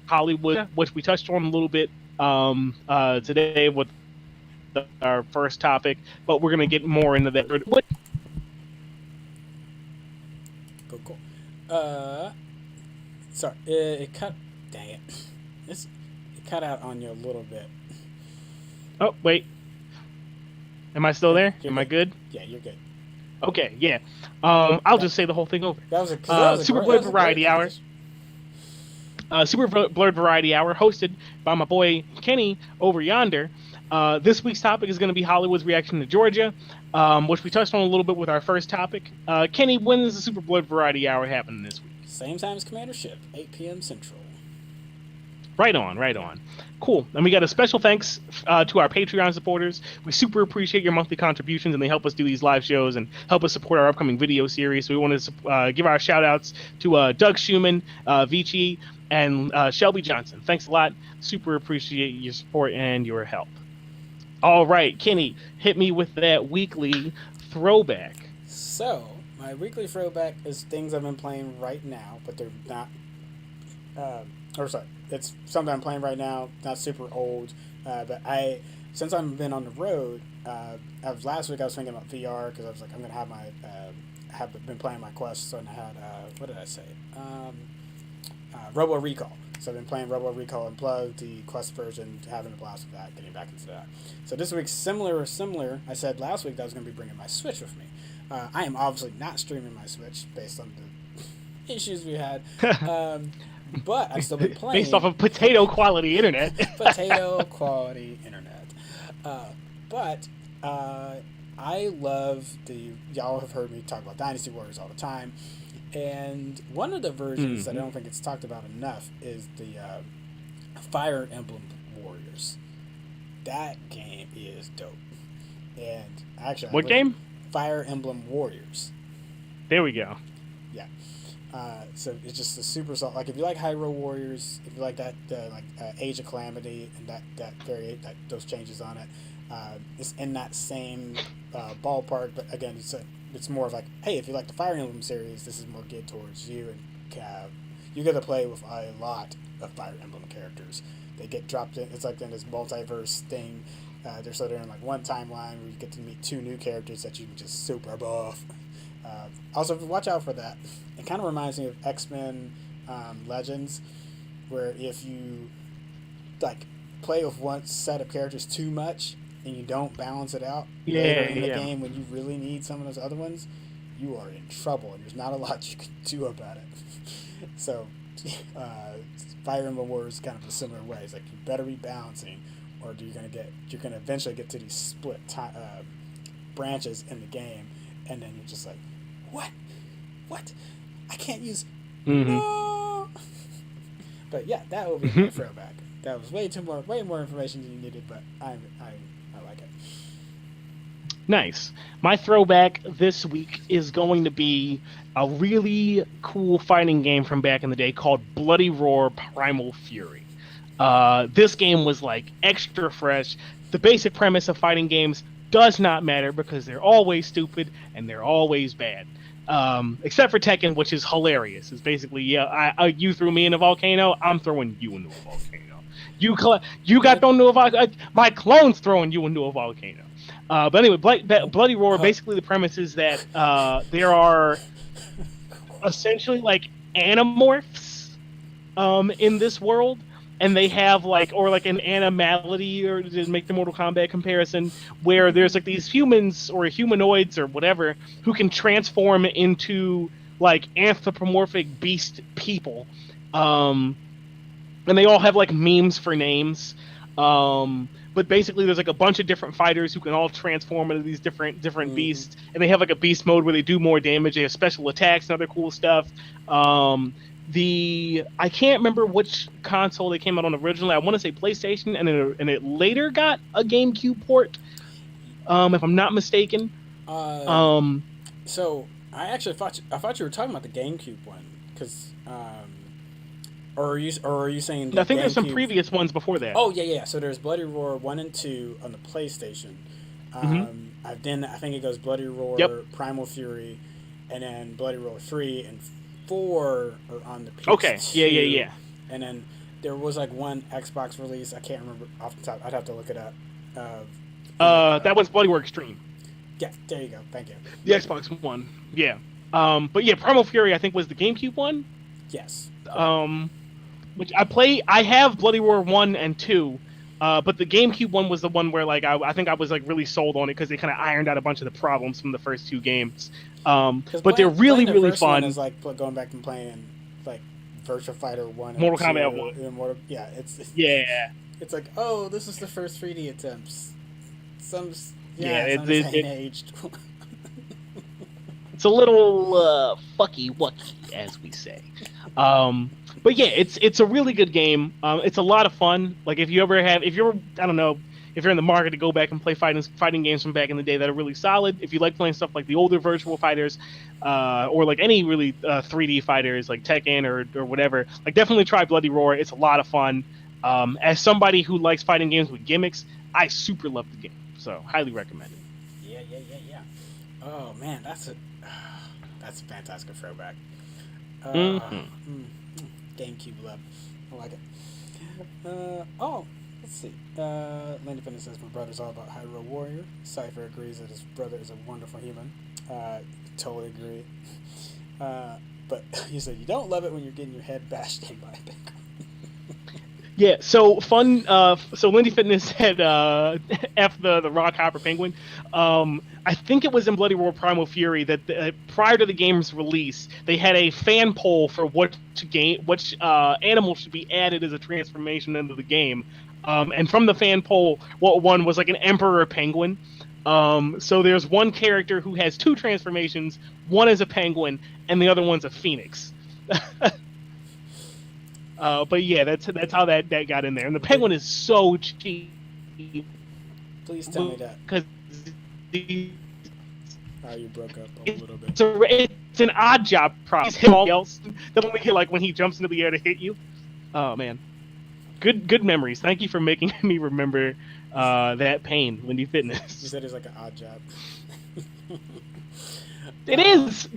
Hollywood, which we touched on a little bit today with our first topic, but we're going to get more into that. Cool. Sorry, it cut. Dang it! It cut out on you a little bit. Oh wait, am I still there? Am I good? Yeah, you're good. Okay, yeah. I'll just say the whole thing over. That was a Super Blurred Variety Hour. Super Blurred Variety Hour, hosted by my boy Kenny over yonder. This week's topic is going to be Hollywood's reaction to Georgia, which we touched on a little bit with our first topic. Kenny, when is the Super Blurred Variety Hour happening this week? Same time as Commander Ship, 8 p.m. Central. Right on, right on. Cool. And we got a special thanks to our Patreon supporters. We super appreciate your monthly contributions, and they help us do these live shows and help us support our upcoming video series. So we want to give our shout outs to Doug Schumann, Vici, and Shelby Johnson. Thanks a lot. Super appreciate your support and your help. All right, Kenny, hit me with that weekly throwback. So, my weekly throwback is things I've been playing right now, but they're not. It's something I'm playing right now, not super old. But since I've been on the road, last week I was thinking about VR because I was like, I'm gonna have my, have been playing my Quest, so I had, what did I say? Robo Recall. So I've been playing Robo Recall Unplugged, the Quest version, having a blast with that, getting back into that. So this week, similar. I said last week that I was going to be bringing my Switch with me. I am obviously not streaming my Switch based on the issues we had. But I've still been playing. Based off of potato quality internet. Potato quality internet. But I love y'all have heard me talk about Dynasty Warriors all the time. And one of the versions that I don't think it's talked about enough is the Fire Emblem Warriors. That game is dope. And actually, what game? Fire Emblem Warriors. There we go. Yeah. So it's just a super solid. Like if you like Hyrule Warriors, if you like that, Age of Calamity and those changes on it, it's in that same ballpark. But again, it's more of like, hey, if you like the Fire Emblem series, this is more geared towards you, and you get to play with a lot of Fire Emblem characters. They get dropped in. It's like in this multiverse thing. They're in like one timeline where you get to meet two new characters that you can just super buff. Also, watch out for that. It kind of reminds me of X-Men Legends, where if you like play with one set of characters too much and you don't balance it out later in the game when you really need some of those other ones, you are in trouble, and there's not a lot you can do about it. So, Fire Emblem Warriors is kind of a similar way. It's like you better be balancing, or you're gonna eventually get to these split branches in the game, and then you're just like, what? I can't use. No. But yeah, that will be my throwback. That was way more information than you needed, but I like it. Nice. My throwback this week is going to be a really cool fighting game from back in the day called Bloody Roar Primal Fury. This game was like extra fresh. The basic premise of fighting games does not matter because they're always stupid and they're always bad. Except for Tekken, which is hilarious. It's basically, you threw me in a volcano, I'm throwing you into a volcano. You got thrown into a volcano, my clone's throwing you into a volcano. But anyway, Bloody Roar, basically the premise is that there are essentially like animorphs in this world, and they have like an animality, or to make the Mortal Kombat comparison, where there's like these humans or humanoids or whatever who can transform into like anthropomorphic beast people, and they all have like memes for names. But basically, there's like a bunch of different fighters who can all transform into these different beasts, and they have like a beast mode where they do more damage. They have special attacks and other cool stuff. I can't remember which console they came out on originally. I want to say PlayStation, and it later got a GameCube port, if I'm not mistaken. So I actually thought you were talking about the GameCube one, because or are you saying? I think there's some previous ones before that. Oh yeah. So there's Bloody Roar 1 and 2 on the PlayStation. I think it goes Bloody Roar, Primal Fury, and then Bloody Roar 3 and 4 are on the PS2. Okay. Yeah. And then there was like one Xbox release. I can't remember off the top. I'd have to look it up. That was Bloody Roar Extreme. Yeah, there you go. Thank you. The Xbox One. Yeah. But yeah, Primal Fury I think was the GameCube one. Yes. Which I have Bloody Roar 1 and 2. But the GameCube one was the one where like I think I was like really sold on it because they kind of ironed out a bunch of the problems from the first two games. But they're really fun. One is like going back and playing like Virtua Fighter 1 Mortal Kombat 1. It's like, oh, this is the first 3D attempts. It's aged. It's a little fucky wucky, as we say. But yeah, it's a really good game. It's a lot of fun. Like if you're I don't know, if you're in the market to go back and play fighting games from back in the day that are really solid. If you like playing stuff like the older Virtual Fighters, or like any really 3D fighters like Tekken or whatever, like definitely try Bloody Roar. It's a lot of fun. As somebody who likes fighting games with gimmicks, I super love the game. So highly recommend it. Yeah, yeah, yeah, yeah. Oh man, that's a fantastic throwback. Hmm. GameCube love. I like it. Oh, let's see. Landy Fitness says my brother's all about Hyrule Warrior. Cypher agrees that his brother is a wonderful human. Totally agree. But he said you don't love it when you're getting your head bashed in by a big. Yeah, so fun. So Lindy Fitness said, "F the rock hopper penguin." I think it was in Bloody Roar Primal Fury that prior to the game's release, they had a fan poll for which animal should be added as a transformation into the game. And from the fan poll, what one was like an emperor penguin. So there's one character who has two transformations. One is a penguin, and the other one's a phoenix. But yeah, that's how that got in there. And the penguin is so cheap Please tell me that. because Oh, you broke up a little bit. it's an odd job prop. He's hit all else that only hit like when he jumps into the air to hit you. Oh man, good memories. Thank you for making me remember that pain, Lindy You Fitness. said it's like an odd job. It is.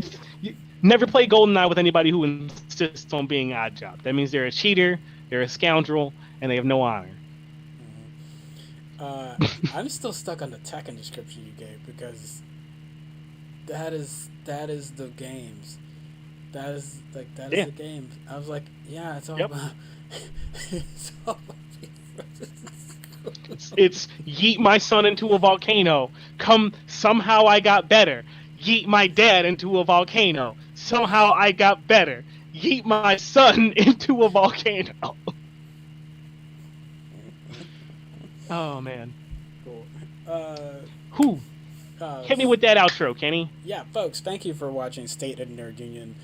You never play GoldenEye with anybody who insists on being odd job. That means they're a cheater, they're a scoundrel, and they have no honor. I'm still stuck on the Tekken description you gave because that is the games. That is Yeah. the game. I was like, yeah, it's all Yep. about. It's all about. It's yeet my son into a volcano. Come, somehow I got better. Yeet my dad into a volcano. Somehow I got better. Yeet my son into a volcano. Oh man. Cool. Whew. Hit me with that outro, Kenny. Yeah, folks, thank you for watching State of Nerd Union.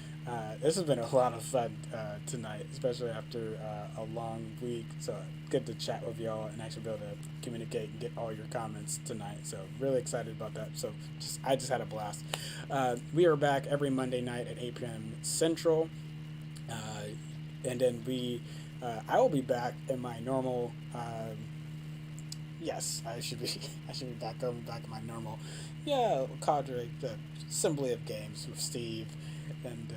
This has been a lot of fun tonight, especially after a long week. So good to chat with y'all and actually be able to communicate and get all your comments tonight. So really excited about that. So I just had a blast. We are back every Monday night at 8 p.m. Central, and then I will be back in my normal. Yes, I should be. I should be back in my normal. Yeah, cadre, the assembly of games with Steve, and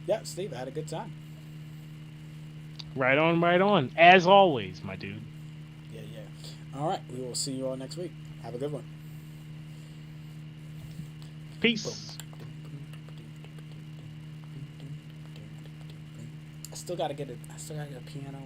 yeah, Steve, I had a good time. Right on, right on. As always, my dude. Yeah, yeah. All right, we will see you all next week. Have a good one. Peace. I still gotta get a piano.